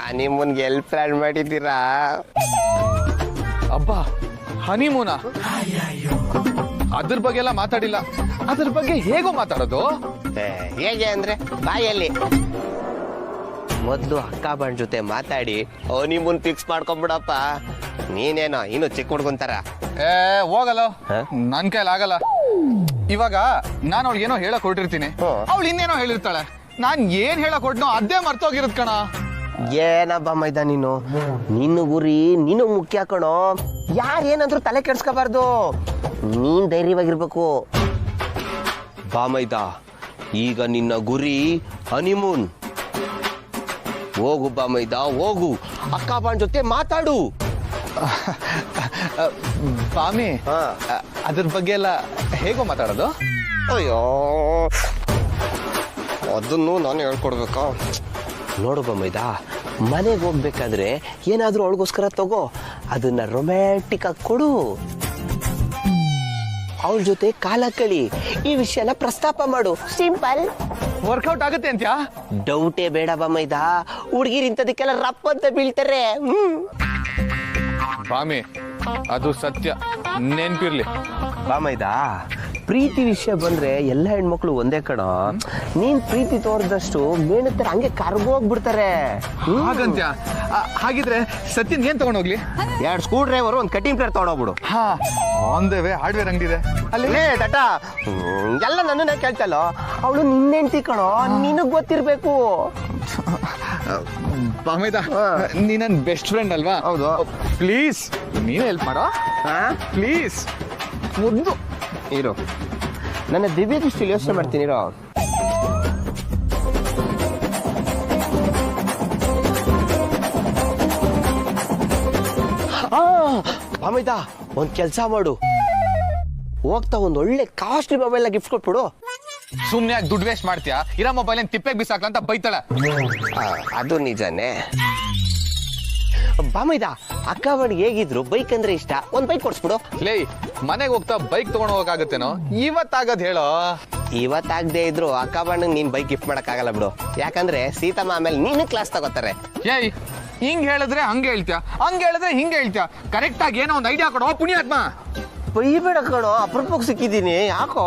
ಹನಿಮೂನ್ಗೆ ಎಲ್ಲಿ ಪ್ಲಾನ್ ಮಾಡಿದ್ದೀರಾ? ಅಬ್ಬಾ ಹನಿಮೂನ ಅದ್ರ ಬಗ್ಗೆ ಎಲ್ಲ ಮಾತಾಡಿಲ್ಲ. ಅದ್ರ ಬಗ್ಗೆ ಹೇಗೋ ಮಾತಾಡೋದು? ಹೇಗೆ ಅಂದ್ರೆ ಬಾಯಲ್ಲಿ ಮೊದ್ಲು ಅಕ್ಕ ಬಂಡ್ ಜೊತೆ ಮಾತಾಡಿ ಹನಿಮೂನ್ ಫಿಕ್ಸ್ ಮಾಡ್ಕೊಂಡ್ಬಿಡಪ್ಪ. ನೀನೇನೋ ಇನ್ನು ಚಿಕ್ಕ ಹುಡ್ಕೊಂತಾರ. ಹೋಗಲ್ಲ, ನನ್ ಕೈಲಿ ಆಗಲ್ಲ. ಇವಾಗ ನಾನು ಅವಳಿಗೆ ಏನೋ ಹೇಳಕ್ ಹೊರಟಿರ್ತೀನಿ, ಅವಳು ಇನ್ನೇನೋ ಹೇಳಿರ್ತಾಳೆ. ನಾನ್ ಏನ್ ಹೇಳಕ್ ಹೊರಟ್ನೋ ಅದೇ ಮರ್ತೋಗಿರತ್ ಕಣ. ಏನಬ್ಬ ಮೈದ ನೀನು, ನಿನ್ನ ಗುರಿ ನೀನು ಮುಖ್ಯ ಕಣೋ. ಯಾರೇನಂದ್ರು ತಲೆ ಕೆಡ್ಸ್ಕೋಬಾರ್ದು, ನೀನ್ ಧೈರ್ಯವಾಗಿರ್ಬೇಕು. ಬಾ ಮೈದ, ಈಗ ನಿನ್ನ ಗುರಿ ಹನಿಮೂನ್. ಹೋಗು ಬಾ ಮೈದ, ಹೋಗು. ಅಕ್ಕ ಬಾಂಡ್ ಜೊತೆ ಮಾತಾಡು. ಬಾಮಿ, ಅದ್ರ ಬಗ್ಗೆ ಎಲ್ಲ ಹೇಗೋ ಮಾತಾಡೋದು? ಅಯ್ಯೋ, ಅದನ್ನು ನಾನು ಹೇಳ್ಕೊಡ್ಬೇಕಾ? ನೋಡು ಬಮ್ಮೈದ, ಮನೆಗೆ ಹೋಗ್ಬೇಕಾದ್ರೆ ಏನಾದ್ರೂ ಅವಳಿಗೋಸ್ಕರ ತಗೋ, ಅದನ್ನ ರೊಮ್ಯಾಂಟಿಕ್ ಆಗಿ ಕೊಡು. ಅವಳ ಜೊತೆ ಕಾಲ ಕಳಿ, ಈ ವಿಷಯನ ಪ್ರಸ್ತಾಪ ಮಾಡು. ಸಿಂಪಲ್. ವರ್ಕೌಟ್ ಆಗುತ್ತೆ ಅಂತ್ಯಾ? ಡೌಟೇ ಬೇಡ ಬಮ್ಮೈದ, ಹುಡುಗಿರ್ ಇಂಥದಕ್ಕೆಲ್ಲ ರಪ್ಪ ಅಂತ ಬೀಳ್ತಾರೆ. ಬಾಮಿ, ಅದು ಸತ್ಯ, ನೆನ್ಪಿರ್ಲಿ. ಬಾಮೈದ, ಪ್ರೀತಿ ವಿಷಯ ಬಂದ್ರೆ ಎಲ್ಲ ಹೆಣ್ಮಕ್ಳು ಒಂದೇ ಕಣ. ನೀನ್ ಪ್ರೀತಿ ತೋರ್ದಷ್ಟು ಮೇಣತ್ತರ ಹಂಗೆ ಕರ್ಗೋಗ್ಬಿಡ್ತಾರೆ. ಹಾಗಂತ್ಯ? ಹಾಗಿದ್ರೆ ಸತ್ಯನ್ ಏನ್ ತಗೊಂಡೋಗ್ಲಿ? 2 ಸ್ಕ್ರೂ ಡ್ರೈವರ್, 1 ಕಟಿಂಗ್ ಪ್ಲೇಟ್ ತಗೊಂಡೋಗ್ಬಿಡು. ಹಾ, ಆನ್ ದ ವೇ ಹಾರ್ಡ್ವೇರ್ ಅಂಗಡಿ ಇದೆ ಅಲ್ಲಿ. ಟಟ ಎಲ್ಲ ನನ್ನನ್ನೇ ಕೇಳ್ತಲ್ಲ, ಅವಳು ನಿನ್ನೆಂಟಿ ಕಣೋ, ನಿನಗ್ ಗೊತ್ತಿರ್ಬೇಕು. ಬಾಮೈದ, ನೀ ನನ್ ಬೆಸ್ಟ್ ಫ್ರೆಂಡ್ ಅಲ್ವಾ? ಹೌದು. ಪ್ಲೀಸ್ ನೀನೇ ಹೆಲ್ಪ್ ಮಾಡೋ, ಪ್ಲೀಸ್. ಮುದ್ದು ಇರು, ನನ್ನ ದಿವ್ಯ ದೃಷ್ಟಿಲಿ ಯೋಚನೆ ಮಾಡ್ತೀನಿ. ಇರೋ, ಬಾಮೈದ, ಒಂದ್ ಕೆಲ್ಸ ಮಾಡು, ಹೋಗ್ತಾ ಒಂದ್ ಒಳ್ಳೆ ಕಾಸ್ಟ್ಲಿ ಮೊಬೈಲ್ ಗಿಫ್ಟ್ ಕೊಟ್ಬಿಡು. ಸುಮ್ನೆ ಯಾಕೆ ದುಡ್ಡು ವೇಸ್ಟ್ ಮಾಡ್ತೀಯಾ? ಇರೋ ಮೊಬೈಲ್ ತಿಪ್ಪೆಗೆ ಬಿಸಾಕ್ಲ ಅಂತ ಬೈತಾಳೆ. ಅದು ನಿಜಾನೇ. ಬಾಮೈದ, ಅಕ್ಕ ಬಣ್ಣಿಗೆ ಹೇಗಿದ್ರು ಬೈಕ್ ಅಂದ್ರೆ ಇಷ್ಟ, ಒಂದ್ ಬೈಕ್ ಕೊಡ್ಸ್ಬಿಡು. ಲೇ, ಮನೆಗೆ ಹೋಗ್ತಾ ಬೈಕ್ ತಗೊಂಡ್ ಹೋಗಕ್ಕಾಗತ್ತೇನೋ? ಇವತ್ತಾಗದ್ ಹೇಳೋ. ಇವತ್ತಾಗದೆ ಇದ್ರು ಅಕ್ಕ ಬಣ್ಣಗ್ ನೀನ್ ಬೈಕ್ ಗಿಫ್ಟ್ ಮಾಡಕ್ ಆಗಲ್ಲ ಬಿಡು. ಯಾಕಂದ್ರೆ ಸೀತಮ್ಮ ಆಮೇಲೆ ನೀನು ಕ್ಲಾಸ್ ತಗೋತಾರೆ. ಏಯ್, ಹಿಂಗ್ ಹೇಳಿದ್ರೆ ಹಂಗೆ ಹೇಳ್ತೀಯ, ಹಂಗ ಹೇಳಿದ್ರೆ ಹಿಂಗೆ ಹೇಳ್ತೀಯ. ಕರೆಕ್ಟ್ ಆಗಿ ಏನೋ ಒಂದು ಐಡಿಯಾ ಕೊಡೋ ಪುಣ್ಯಾತ್ಮ. ಬೈಬೇಡ ಕಣೋ, ಅಪರೂಪಕ್ಕೆ ಸಿಕ್ಕಿದ್ದೀನಿ. ಯಾಕೋ?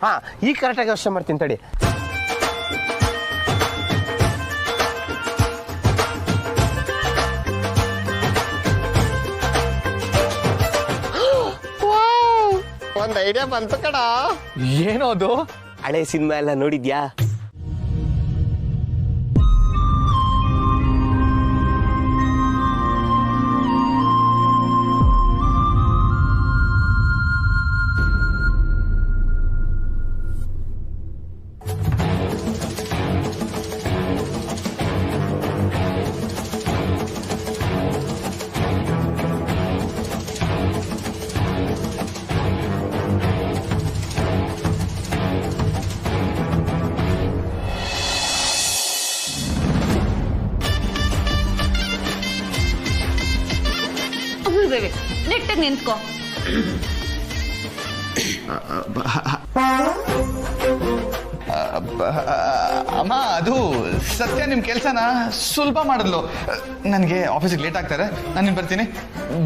ಹಾ, ಈಗ ಕರೆಕ್ಟಾಗಿ ಯೋಚನೆ ಮಾಡ್ತೀನಿ ತಡಿ. ಒಂದ್ ಐಡಿಯಾ ಬಂತು ಕಣ. ಏನೋದು? ಹಳೆ ಸಿನಿಮಾ ಎಲ್ಲ ನೋಡಿದ್ಯಾ? ನೆಟ್ಟಗೆ ನಿಂತ್ಕೋ. ಅಮ್ಮ, ಅದು ಸತ್ಯ ನಿಮ್ ಕೆಲ್ಸನ ಸುಲಭ ಮಾಡಿದ್ಲು. ನನ್ಗೆ ಆಫೀಸಿಗೆ ಲೇಟ್ ಆಗ್ತಾರೆ, ನಾನು ಬರ್ತೀನಿ.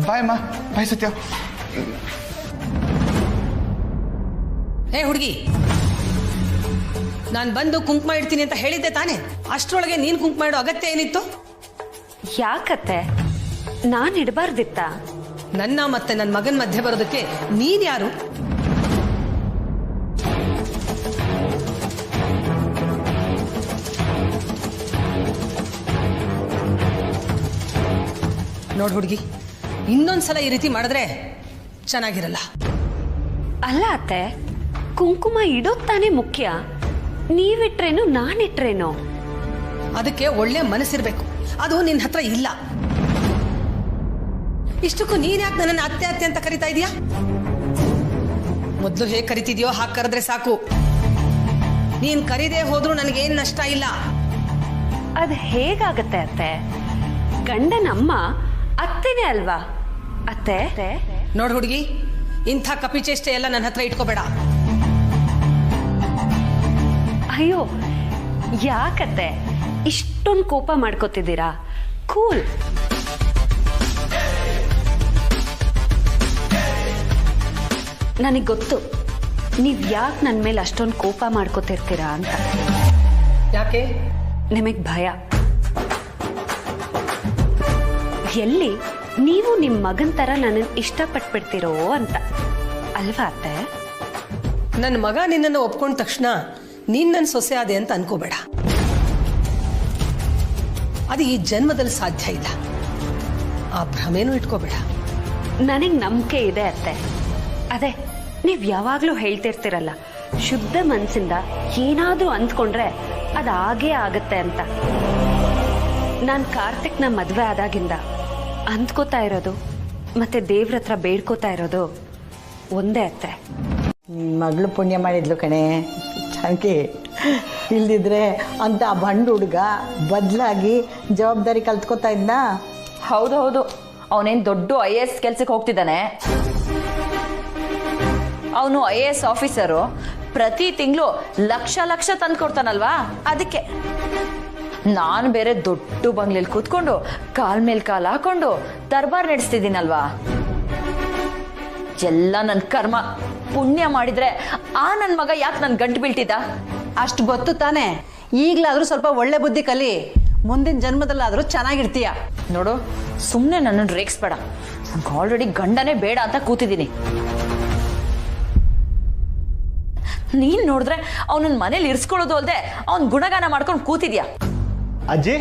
ಬಾಯ್ ಅಮ್ಮ. ಬಾಯ್ ಸತ್ಯ. ಹೇ ಹುಡುಗಿ, ನಾನು ಬಂದು ಕುಂಕುಮ ಇಡ್ತೀನಿ ಅಂತ ಹೇಳಿದ್ದೆ ತಾನೆ? ಅಷ್ಟರೊಳಗೆ ನೀನ್ ಕುಂಕುಮ ಇಡೋ ಅಗತ್ಯ ಏನಿತ್ತು? ಯಾಕತ್ತೆ, ನಾನ್ ಇಡಬಾರ್ದಿತ್ತ? ನನ್ನ ಮತ್ತೆ ನನ್ನ ಮಗನ ಮಧ್ಯೆ ಬರೋದಕ್ಕೆ ನೀನ್ ಯಾರು? ನೋಡ್ ಹುಡುಗಿ, ಇನ್ನೊಂದ್ಸಲ ಈ ರೀತಿ ಮಾಡಿದ್ರೆ ಚೆನ್ನಾಗಿರಲ್ಲ. ಅಲ್ಲ ಅತ್ತೆ, ಕುಂಕುಮ ಇಡೋದ್ ತಾನೇ ಮುಖ್ಯ. ನೀವಿಟ್ರೇನು ನಾನಿಟ್ರೇನು? ಅದಕ್ಕೆ ಒಳ್ಳೆ ಮನಸ್ಸಿರ್ಬೇಕು, ಅದು ನಿನ್ನ ಹತ್ರ ಇಲ್ಲ. ಇಷ್ಟಕ್ಕೂ ನೀನ್ ಯಾಕೆ ನನ್ನನ್ನು ಅತ್ತೆ ಅತ್ತೆ ಅಂತ ಕರಿತಾ ಇದೀಯಾ? ಮೊದ್ಲು ಹೇಗೆ ಕರಿತಿದ್ಯೋ ಹಾಗೆ ಕರೆದ್ರೆ ಸಾಕು. ನೀನ್ ಕರೀದೇ ಹೋದ್ರೂ ನನಗೇನ್ ನಷ್ಟ ಇಲ್ಲ. ಅದ್ ಹೇಗಾಗತ್ತೆ ಅತ್ತೆ? ಗಂಡನಮ್ಮ ಅತ್ತೆನೇ ಅಲ್ವಾ ಅತ್ತೆ? ನೋಡ್ ಹುಡುಗಿ, ಇಂಥ ಕಪಿಚೇಷ್ಟೆ ಎಲ್ಲ ನನ್ನ ಹತ್ರ ಇಟ್ಕೋಬೇಡ. ಅಯ್ಯೋ ಯಾಕತ್ತೆ ಇಷ್ಟೊಂದು ಕೋಪ ಮಾಡ್ಕೋತಿದ್ದೀರಾ? ಕೂಲ್. ನನಗೆ ಗೊತ್ತು ನೀವ್ ಯಾಕೆ ನನ್ನ ಮೇಲೆ ಅಷ್ಟೊಂದು ಕೋಪ ಮಾಡ್ಕೋತಿರ್ತೀರಾ ಅಂತ. ಯಾಕೆ? ನಿಮಗ್ ಭಯ. ಎಲ್ಲಿ ನೀವು ನಿಮ್ಮ ಮಗನ್ ತರ ನನ್ನ ಇಷ್ಟಪಟ್ಬಿಡ್ತಿರೋ ಅಂತ ಅಲ್ವಾ ಅತ್ತೆ? ನನ್ನ ಮಗ ನಿನ್ನನ್ನು ಒಪ್ಕೊಂಡ ತಕ್ಷಣ ನೀನ್ ನನ್ನ ಸೊಸೆ ಆದೆ ಅಂತ ಅನ್ಕೋಬೇಡ. ಅದು ಈ ಜನ್ಮದಲ್ಲಿ ಸಾಧ್ಯ ಇಲ್ಲ. ಆ ಭ್ರಮೆನೂ ಇಟ್ಕೋಬೇಡ. ನನಗ್ ನಂಬಿಕೆ ಇದೆ ಅತ್ತೆ. ಅದೇ ನೀವ್ ಯಾವಾಗ್ಲೂ ಹೇಳ್ತಿರ್ತಿರಲ್ಲ, ಶುದ್ಧ ಮನ್ಸಿಂದ ಏನಾದ್ರೂ ಅಂದ್ಕೊಂಡ್ರೆ ಅದಾಗೇ ಆಗತ್ತೆ ಅಂತ. ನಾನ್ ಕಾರ್ತಿಕ್ನ ಮದ್ವೆ ಆದಾಗಿಂದ ಅಂದ್ಕೋತಾ ಇರೋದು ಮತ್ತೆ ದೇವ್ರ ಹತ್ರ ಬೇಡ್ಕೋತಾ ಇರೋದು ಒಂದೇ ಅತ್ತೆ. ಮಗಳು ಪುಣ್ಯ ಮಾಡಿದ್ಲು ಕಣೆ ಜಾನಕಿ. ಇಲ್ದಿದ್ರೆ ಅಂತ ಬಂಡು ಹುಡುಗ ಬದಲಾಗಿ ಜವಾಬ್ದಾರಿ ಕಲ್ತ್ಕೋತಾ ಇದ್ದ. ಹೌದು, ಅವನೇನು ದೊಡ್ಡ IAS ಕೆಲ್ಸಕ್ಕೆ ಹೋಗ್ತಿದ್ದಾನೆ. ಅವನು IAS ಆಫೀಸರು, ಪ್ರತಿ ತಿಂಗಳು ಲಕ್ಷ ತಂದು ಕೊಡ್ತಾನಲ್ವಾ, ಅದಕ್ಕೆ. ನಾನು ಬೇರೆ ದೊಡ್ಡ ಬಂಗ್ಲೆಯಲ್ಲಿ ಕೂತ್ಕೊಂಡು ಕಾಲ್ ಮೇಲೆ ಕಾಲ್ ಹಾಕೊಂಡು ದರ್ಬಾರ್ ನಡೆಸ್ತಿದ್ದೀನಲ್ವಾ. ಎಲ್ಲ ನನ್ನ ಕರ್ಮ. ಪುಣ್ಯ ಮಾಡಿದ್ರೆ ಆ ನನ್ನ ಮಗ ಯಾಕೆ ನನ್ ಗಂಟು ಬೀಳ್ತಿದ್ದ? ಅಷ್ಟು ಗೊತ್ತು ತಾನೆ. ಈಗಲಾದ್ರೂ ಸ್ವಲ್ಪ ಒಳ್ಳೆ ಬುದ್ಧಿ ಕಲಿ, ಮುಂದಿನ ಜನ್ಮದಲ್ಲಾದ್ರೂ ಚೆನ್ನಾಗಿರ್ತೀಯ. ನೋಡು, ಸುಮ್ಮನೆ ನನ್ನನ್ನು ರೇಗಿಸ್ಬೇಡ. ನನ್ಗೆ ಆಲ್ರೆಡಿ ಗಂಡನೇ ಬೇಡ ಅಂತ ಕೂತಿದ್ದೀನಿ. ನೀನ್ ನೋಡಿದ್ರೆ ಅವನನ್ನ ಮನೇಲಿ ಇರಿಸ್ಕೊಳ್ಳೋದು ಅಲ್ಲದೆ ಅವನ್ ಗುಣಗಾನ ಮಾಡ್ಕೊಂಡು ಕೂತಿದ್ಯಾ. ಅಜ್ಜಿ,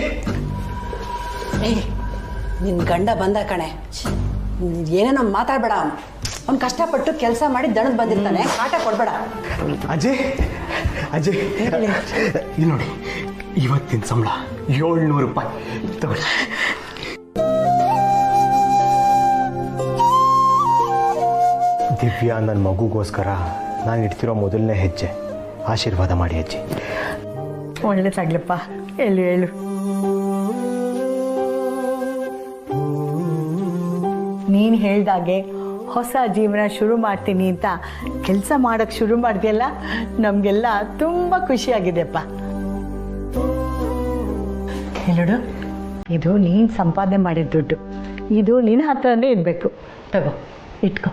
ನಿನ್ ಗಂಡ ಬಂದ ಕಣೆ, ಏನೇನೋ ಮಾತಾಡ್ಬೇಡ. ಅವ್ನು ಕಷ್ಟಪಟ್ಟು ಕೆಲಸ ಮಾಡಿ ದಣದ್ ಬಂದಿರ್ತಾನೆ, ಕಾಟ ಕೊಡ್ಬೇಡ. ಅಜ್ಜಿ ಅಜ್ಜಿ ಇಲ್ಲಿ ನೋಡಿ, ಇವತ್ತಿನ ಸಂಬಳ 700 ರೂಪಾಯಿ ತಗೊಳ್ಳಿ. ದಿವ್ಯಾ ನನ್ನ ಮಗುಗೋಸ್ಕರ ನಾನು ಇಡ್ತಿರೋ ಮೊದಲನೇ ಹೆಜ್ಜೆ. ಆಶೀರ್ವಾದ ಮಾಡಿ ಅಜ್ಜಿ. ಒಳ್ಳೇದಾಗ್ಲಪ್ಪ. ಹೇಳು. ನೀನು ಹೇಳ್ದಾಗೆ ಹೊಸ ಜೀವನ ಶುರು ಮಾಡ್ತೀನಿ ಅಂತ ಕೆಲಸ ಮಾಡೋಕ್ಕೆ ಶುರು ಮಾಡಿದೆಯಲ್ಲ, ನಮಗೆಲ್ಲ ತುಂಬ ಖುಷಿಯಾಗಿದೆಪ್ಪ. ಹೇಳು, ಇದು ನೀನು ಸಂಪಾದನೆ ಮಾಡಿದ ದುಡ್ಡು, ಇದು ನಿನ್ನ ಹತ್ರನೇ ಇರಬೇಕು. ತಗೋ, ಇಟ್ಕೋ.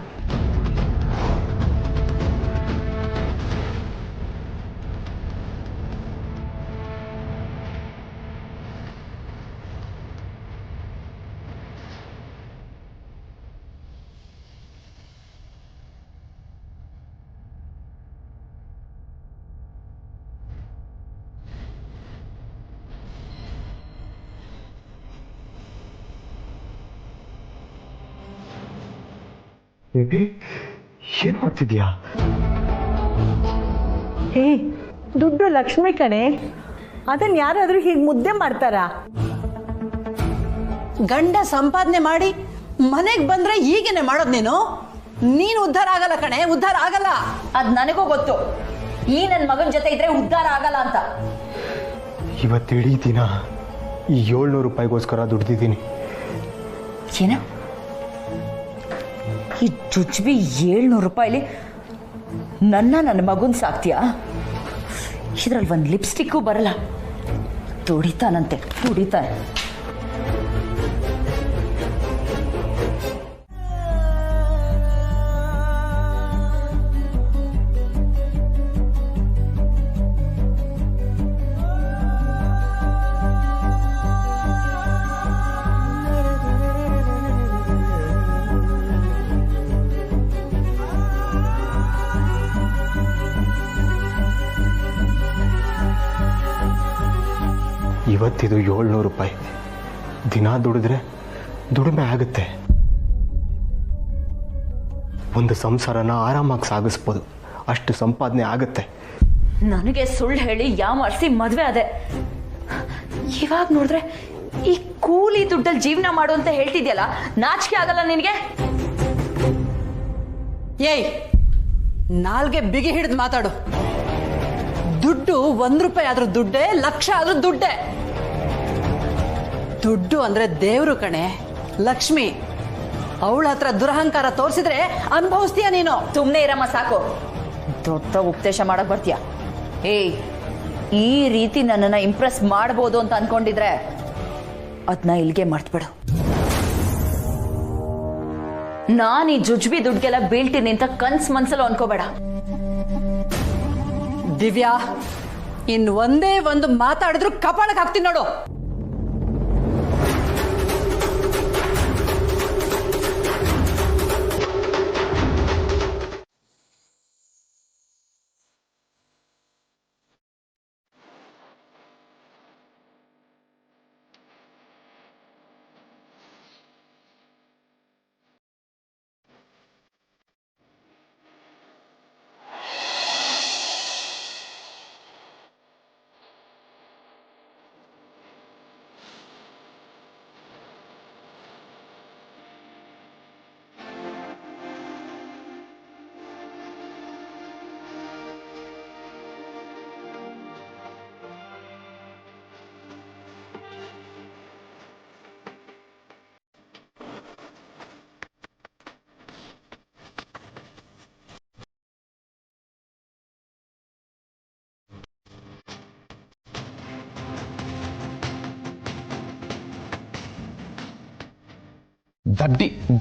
ಏನ್ ಮಾಡ್ತಿದ್ಯಾ? ಹೇ, ದುಡ್ಡು ಲಕ್ಷ್ಮಿ ಕಣೆ, ಅದನ್ನ ಯಾರಾದ್ರೂ ಹೀಗೆ ಮುದ್ದೆ ಮಾಡ್ತಾರಾ? ಗಂಡ ಸಂಪಾದನೆ ಮಾಡಿ ಮನೆಗೆ ಬಂದ್ರೆ ಹೀಗೇನೆ ಮಾಡೋದು. ನೀನು ಉದ್ಧಾರ ಆಗಲ್ಲ ಕಣೆ, ಉದ್ಧಾರ ಆಗಲ್ಲ. ಅದ್ ನನಗೂ ಗೊತ್ತು. ಈ ನನ್ನ ಮಗನ ಜೊತೆ ಇದ್ರೆ ಉದ್ಧಾರ ಆಗಲ್ಲ ಅಂತ. ಇವತ್ತು ಇಡೀ ದಿನ ಈ 700 ರೂಪಾಯಿಗೋಸ್ಕರ ದುಡ್ದಿದ್ದೀನಿ. ಏನ ಈ ಜುಜ್ಬಿ 700 ರೂಪಾಯಿಲಿ ನನ್ನ ಮಗುನ್ ಸಾಕ್ತೀಯಾ? ಇದ್ರಲ್ಲಿ ಒಂದು ಲಿಪ್ಸ್ಟಿಕ್ಕು ಬರಲ್ಲ. ದುಡಿತಾನಂತೆ, ದುಡಿತಾನೆ. ಇವತ್ತಿದು 700 ರೂಪಾಯಿ. ದಿನ ದುಡಿದ್ರೆ ದುಡಿಮೆ ಆಗುತ್ತೆ. ಒಂದು ಸಂಸಾರನ ಆರಾಮಾಗಿ ಸಾಗಿಸ್ಬೋದು, ಅಷ್ಟು ಸಂಪಾದನೆ ಆಗುತ್ತೆ. ನನಗೆ ಸುಳ್ಳು ಹೇಳಿ ಯಾಮಾರಿಸಿ ಮದುವೆ ಆದೆ. ಇವಾಗ ನೋಡಿದ್ರೆ ಈ ಕೂಲಿ ದುಡ್ಡಲ್ಲಿ ಜೀವನ ಮಾಡು ಅಂತ ಹೇಳ್ತಿದ್ಯಲ್ಲ, ನಾಚಿಕೆ ಆಗಲ್ಲ ನಿನಗೆ? ಏಯ್, ನಾಲ್ಗೆ ಬಿಗಿ ಹಿಡಿದು ಮಾತಾಡು. ದುಡ್ಡು 1 ರೂಪಾಯಿ ಆದ್ರೂ ದುಡ್ಡೇ, ಲಕ್ಷ ಆದ್ರೂ ದುಡ್ಡೇ. ದುಡ್ಡು ಅಂದ್ರೆ ದೇವ್ರು ಕಣೆ, ಲಕ್ಷ್ಮಿ. ಅವಳ ಹತ್ರ ದುರಹಂಕಾರ ತೋರಿಸಿದ್ರೆ ಅನುಭವಿಸ್ತೀಯ ನೀನು. ಸುಮ್ಮನೆ ಇರಮ್ಮ, ಸಾಕು. ದೊಡ್ಡ ಉಪದೇಶ ಮಾಡಕ್ ಬರ್ತೀಯ. ಏಯ್, ಈ ರೀತಿ ನನ್ನನ್ನ ಇಂಪ್ರೆಸ್ ಮಾಡ್ಬೋದು ಅಂತ ಅನ್ಕೊಂಡಿದ್ರೆ ಅದನ್ನ ಇಲ್ಲಿಗೆ ಮರ್ತ್ಬಿಡು. ನಾನು ಈ ಜುಜ್ಬಿ ದುಡ್ಗೆಲ್ಲ ಬೀಳ್ತೀನಿ ಅಂತ ಮನ್ಸಲ್ಲಿ ಅನ್ಕೋಬೇಡ. ದಿವ್ಯಾ, ಇನ್ನು ಒಂದೇ ಒಂದು ಮಾತಾಡಿದ್ರು ಕಪಾಳಕ್ಕೆ ಹಾಕ್ತೀನಿ ನೋಡು.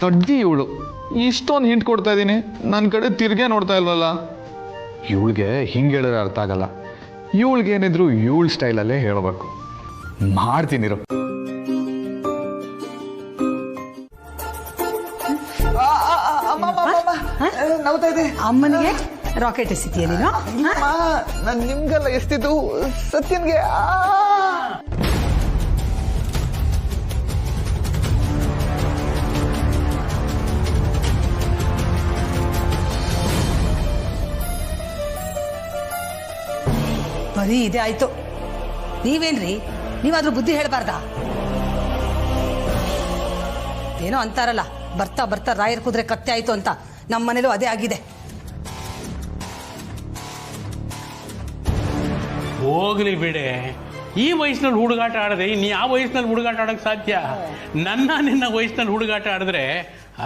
ದಡ್ಡಿ ಇವಳು. ಇಷ್ಟೊಂದು ಹಿಂಟ್ ಕೊಡ್ತಾ ಇದ್ದೀನಿ, ನನ್ನ ಕಡೆ ತಿರ್ಗೇ ನೋಡ್ತಾ ಇಲ್ವಲ್ಲ. ಇವಳಿಗೆ ಹಿಂಗೆ ಹೇಳಿದ್ರೆ ಅರ್ಥ ಆಗಲ್ಲ. ಇವಳಿಗೇನಿದ್ರು ಇವಳ ಸ್ಟೈಲಲ್ಲೇ ಹೇಳಬೇಕು. ಮಾಡ್ತೀನಿರು. ಅಮ್ಮನಿಗೆ ರಾಕೆಟ್ ಎಸಿತೀಯ ನೀನು? ನಾನು ನಿಮ್ಗೆಲ್ಲ ಎಷ್ಟಿದ್ದು ಸತ್ಯನ್ಗೆ. ಬರೀ ಇದೇ ಆಯ್ತು. ನೀವೇನ್ರಿ, ನೀವಾದ್ರೂ ಬುದ್ಧಿ ಹೇಳ್ಬಾರ್ದ? ಏನೋ ಅಂತಾರಲ್ಲ, ಬರ್ತಾ ಬರ್ತಾ ರಾಯರ್ ಕುದ್ರೆ ಕತ್ತೆ ಆಯ್ತು ಅಂತ. ನಮ್ಮ ಮನೇಲೂ ಅದೇ ಆಗಿದೆ. ಹೋಗ್ಲಿ ಬಿಡೆ, ಈ ವಯಸ್ಸಿನಲ್ಲಿ ಹುಡುಗಾಟ ಆಡದೆ ಇನ್ನು ಯಾವ ವಯಸ್ಸಿನಲ್ಲಿ ಹುಡುಗಾಟ ಆಡಕ್ ಸಾಧ್ಯ? ನಿನ್ನ ವಯಸ್ಸಿನಲ್ಲಿ ಹುಡುಗಾಟ ಆಡಿದ್ರೆ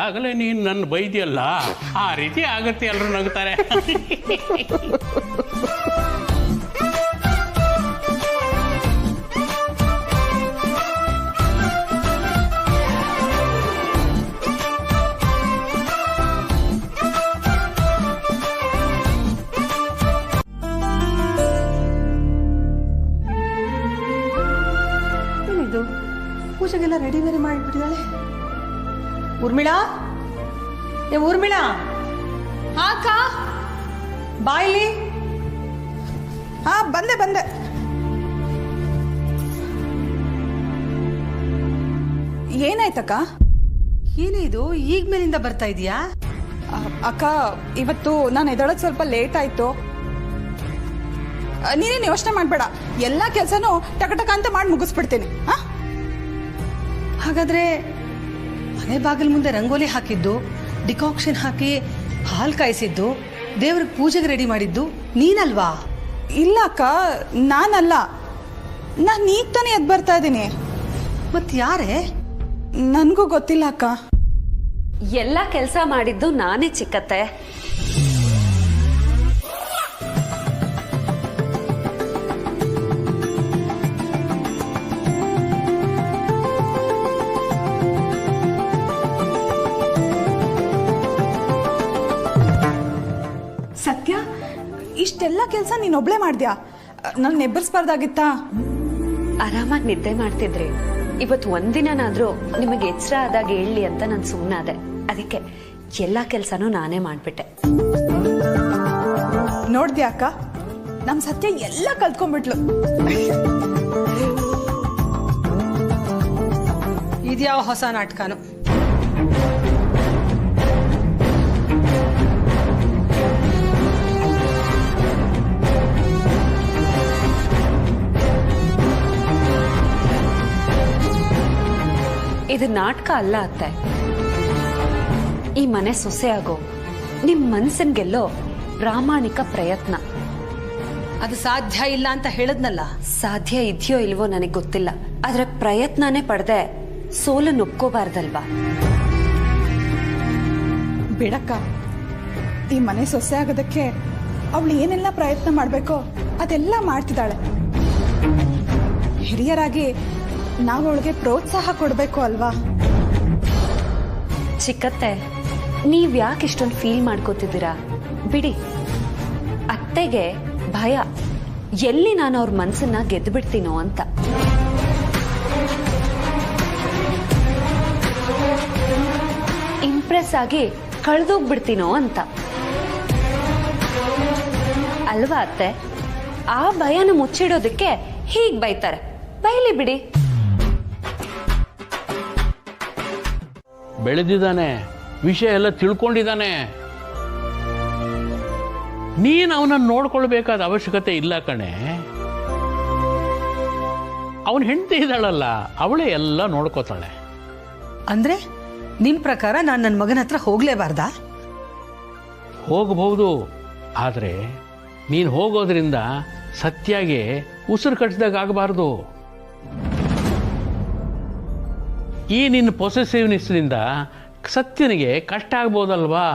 ಆಗಲೇ ನೀನು ನನ್ನ ಬೈದಿಯಲ್ಲ, ಆ ರೀತಿ ಆಗತ್ತೆ. ಎಲ್ಲರೂ ನಗ್ತಾರೆ. ಪೂಜೆಗೆಲ್ಲ ರೆಡಿ ಬೇರೆ ಮಾಡಿಬಿಟ್ಟಿದ್ದಾಳೆ. ಊರ್ಮಿಳಾ, ಊರ್ಮಿಳಾ, ಅಕ್ಕ ಬಾಯ್ಲಿ. ಬಂದೆ ಬಂದೆ. ಏನಾಯ್ತಕ್ಕ? ಏನೇ ಇದು ಈಗ ಮೇಲಿಂದ ಬರ್ತಾ ಇದೀಯಾ? ಅಕ್ಕ, ಇವತ್ತು ನಾನು ಎದೊಳಗೆ ಸ್ವಲ್ಪ ಲೇಟ್ ಆಯ್ತು. ನೀನೇನು ಯೋಚನೆ ಮಾಡಬೇಡ, ಎಲ್ಲ ಕೆಲಸನೂ ಟಕ ಅಂತ ಮಾಡಿ ಮುಗಿಸ್ಬಿಡ್ತೀನಿ. ಹಾಗಾದ್ರೆ ಮನೆ ಬಾಗಿಲ ಮುಂದೆ ರಂಗೋಲಿ ಹಾಕಿದ್ದು, ಡಿಕಾಕ್ಷನ್ ಹಾಕಿ ಹಾಲು ಕಾಯಿಸಿದ್ದು, ದೇವ್ರಿಗೆ ಪೂಜೆಗೆ ರೆಡಿ ಮಾಡಿದ್ದು ನೀನಲ್ವಾ? ಇಲ್ಲ ಅಕ್ಕ, ನಾನಲ್ಲ. ನಾನು ಈಗ ತಾನೇ ಎದ್ದು ಬರ್ತಾ ಇದ್ದೀನಿ. ಮತ್ ಯಾರೇ? ನನಗೂ ಗೊತ್ತಿಲ್ಲ ಅಕ್ಕ. ಎಲ್ಲ ಕೆಲಸ ಮಾಡಿದ್ದು ನಾನೇ ಚಿಕ್ಕತ್ತೆ. ಸತ್ಯ, ಇಷ್ಟೆಲ್ಲ ಕೆಲಸ ನೀನೊಬ್ಳೆ ಮಾಡ್ದ್ಯಾ? ನನ್ನ ಎಬ್ಬರಿಸ್ಬಾರ್ದಾಗಿತ್ತಾ? ಆರಾಮಾಗಿ ನಿದ್ದೆ ಮಾಡ್ತಿದ್ರಿ. ಇವತ್ತು ಒಂದಿನಾದ್ರೂ ನಿಮಗೆ ಎಚ್ಚರ ಆದಾಗ ಹೇಳಿ ಅಂತ ನಾನು ಸುಮ್ಮನಾದೆ. ಅದಕ್ಕೆ ಎಲ್ಲಾ ಕೆಲಸನೂ ನಾನೇ ಮಾಡ್ಬಿಟ್ಟೆ. ನೋಡ್ದ್ಯಾ ಅಕ್ಕ, ನಮ್ ಸತ್ಯ ಎಲ್ಲ ಕಲ್ತ್ಕೊಂಡ್ಬಿಟ್ಲು. ಇದ್ಯಾವ ಹೊಸ ನಾಟಕನು? ಇದು ನಾಟಕ ಅಲ್ಲ ಅತ್ತೆ. ಈ ಮನೆ ಸೊಸೆ ಆಗೋ ನಿಮ್ ಮನ್ಸನ್ ಗೆಲ್ಲೋ ಪ್ರಾಮಾಣಿಕ ಪ್ರಯತ್ನ. ಅದು ಸಾಧ್ಯ ಇಲ್ಲ ಅಂತ ಹೇಳದ್ನಲ್ಲ. ಸಾಧ್ಯ ಇದೆಯೋ ಇಲ್ವೋ ನನಗೆ ಗೊತ್ತಿಲ್ಲ, ಆದ್ರೆ ಪ್ರಯತ್ನನೇ ಪಡೆದೆ ಸೋಲನ್ನು ಒಪ್ಕೋಬಾರ್ದಲ್ವಾ? ಬಿಡಕ್ಕ, ಈ ಮನೆ ಸೊಸೆ ಆಗೋದಕ್ಕೆ ಅವಳು ಏನೆಲ್ಲ ಪ್ರಯತ್ನ ಮಾಡಬೇಕೋ ಅದೆಲ್ಲ ಮಾಡ್ತಿದ್ದಾಳೆ. ಹಿರಿಯರಾಗಿ ನಾವು ಅವಳಿಗೆ ಪ್ರೋತ್ಸಾಹ ಕೊಡಬೇಕು ಅಲ್ವಾ? ಚಿಕ್ಕತ್ತೆ, ನೀವ್ ಯಾಕೆ ಇಷ್ಟೊಂದು ಫೀಲ್ ಮಾಡ್ಕೋತಿದ್ದೀರಾ? ಬಿಡಿ. ಅತ್ತೆಗೆ ಭಯ, ಎಲ್ಲಿ ನಾನು ಅವ್ರ ಮನ್ಸನ್ನ ಗೆದ್ದು ಬಿಡ್ತೀನೋ ಅಂತ. ಇಂಪ್ರೆಸ್ ಆಗಿ ಕಳೆದೋಗ್ಬಿಡ್ತೀನೋ ಅಂತ ಅಲ್ವಾ ಅತ್ತೆ? ಆ ಭಯನ ಮುಚ್ಚಿಡೋದಕ್ಕೆ ಹೀಗ್ ಬೈತಾರೆ. ಬೈಲಿ ಬಿಡಿ. ಬೆಳೆದಿದ್ದಾನೆ, ವಿಷಯ ಎಲ್ಲ ತಿಳ್ಕೊಂಡಿದ್ದಾನೆ. ನೀನು ಅವನನ್ನು ನೋಡ್ಕೊಳ್ಬೇಕಾದ ಅವಶ್ಯಕತೆ ಇಲ್ಲ ಕಣೆ. ಅವನ ಹೆಂಡತಿ ಇದ್ದಾಳಲ್ಲ, ಅವಳೇ ಎಲ್ಲ ನೋಡ್ಕೋತಾಳೆ. ಅಂದ್ರೆ ನಿಮ್ ಪ್ರಕಾರ ನಾನು ನನ್ನ ಮಗನ ಹತ್ರ ಹೋಗ್ಲೇಬಾರ್ದಾ? ಹೋಗಬಹುದು, ಆದರೆ ನೀನು ಹೋಗೋದ್ರಿಂದ ಸತ್ಯಾಗೆ ಉಸಿರು ಕಟ್ಟಿದಾಗ ಆಗಬಾರ್ದು. ಈ ನಿನ್ನ ಪೊಸೆಸಿವ್ನೆಸ್ನಿಂದ ಸತ್ಯನಿಗೆ ಕಷ್ಟ ಆಗ್ಬೋದಲ್ವಾ?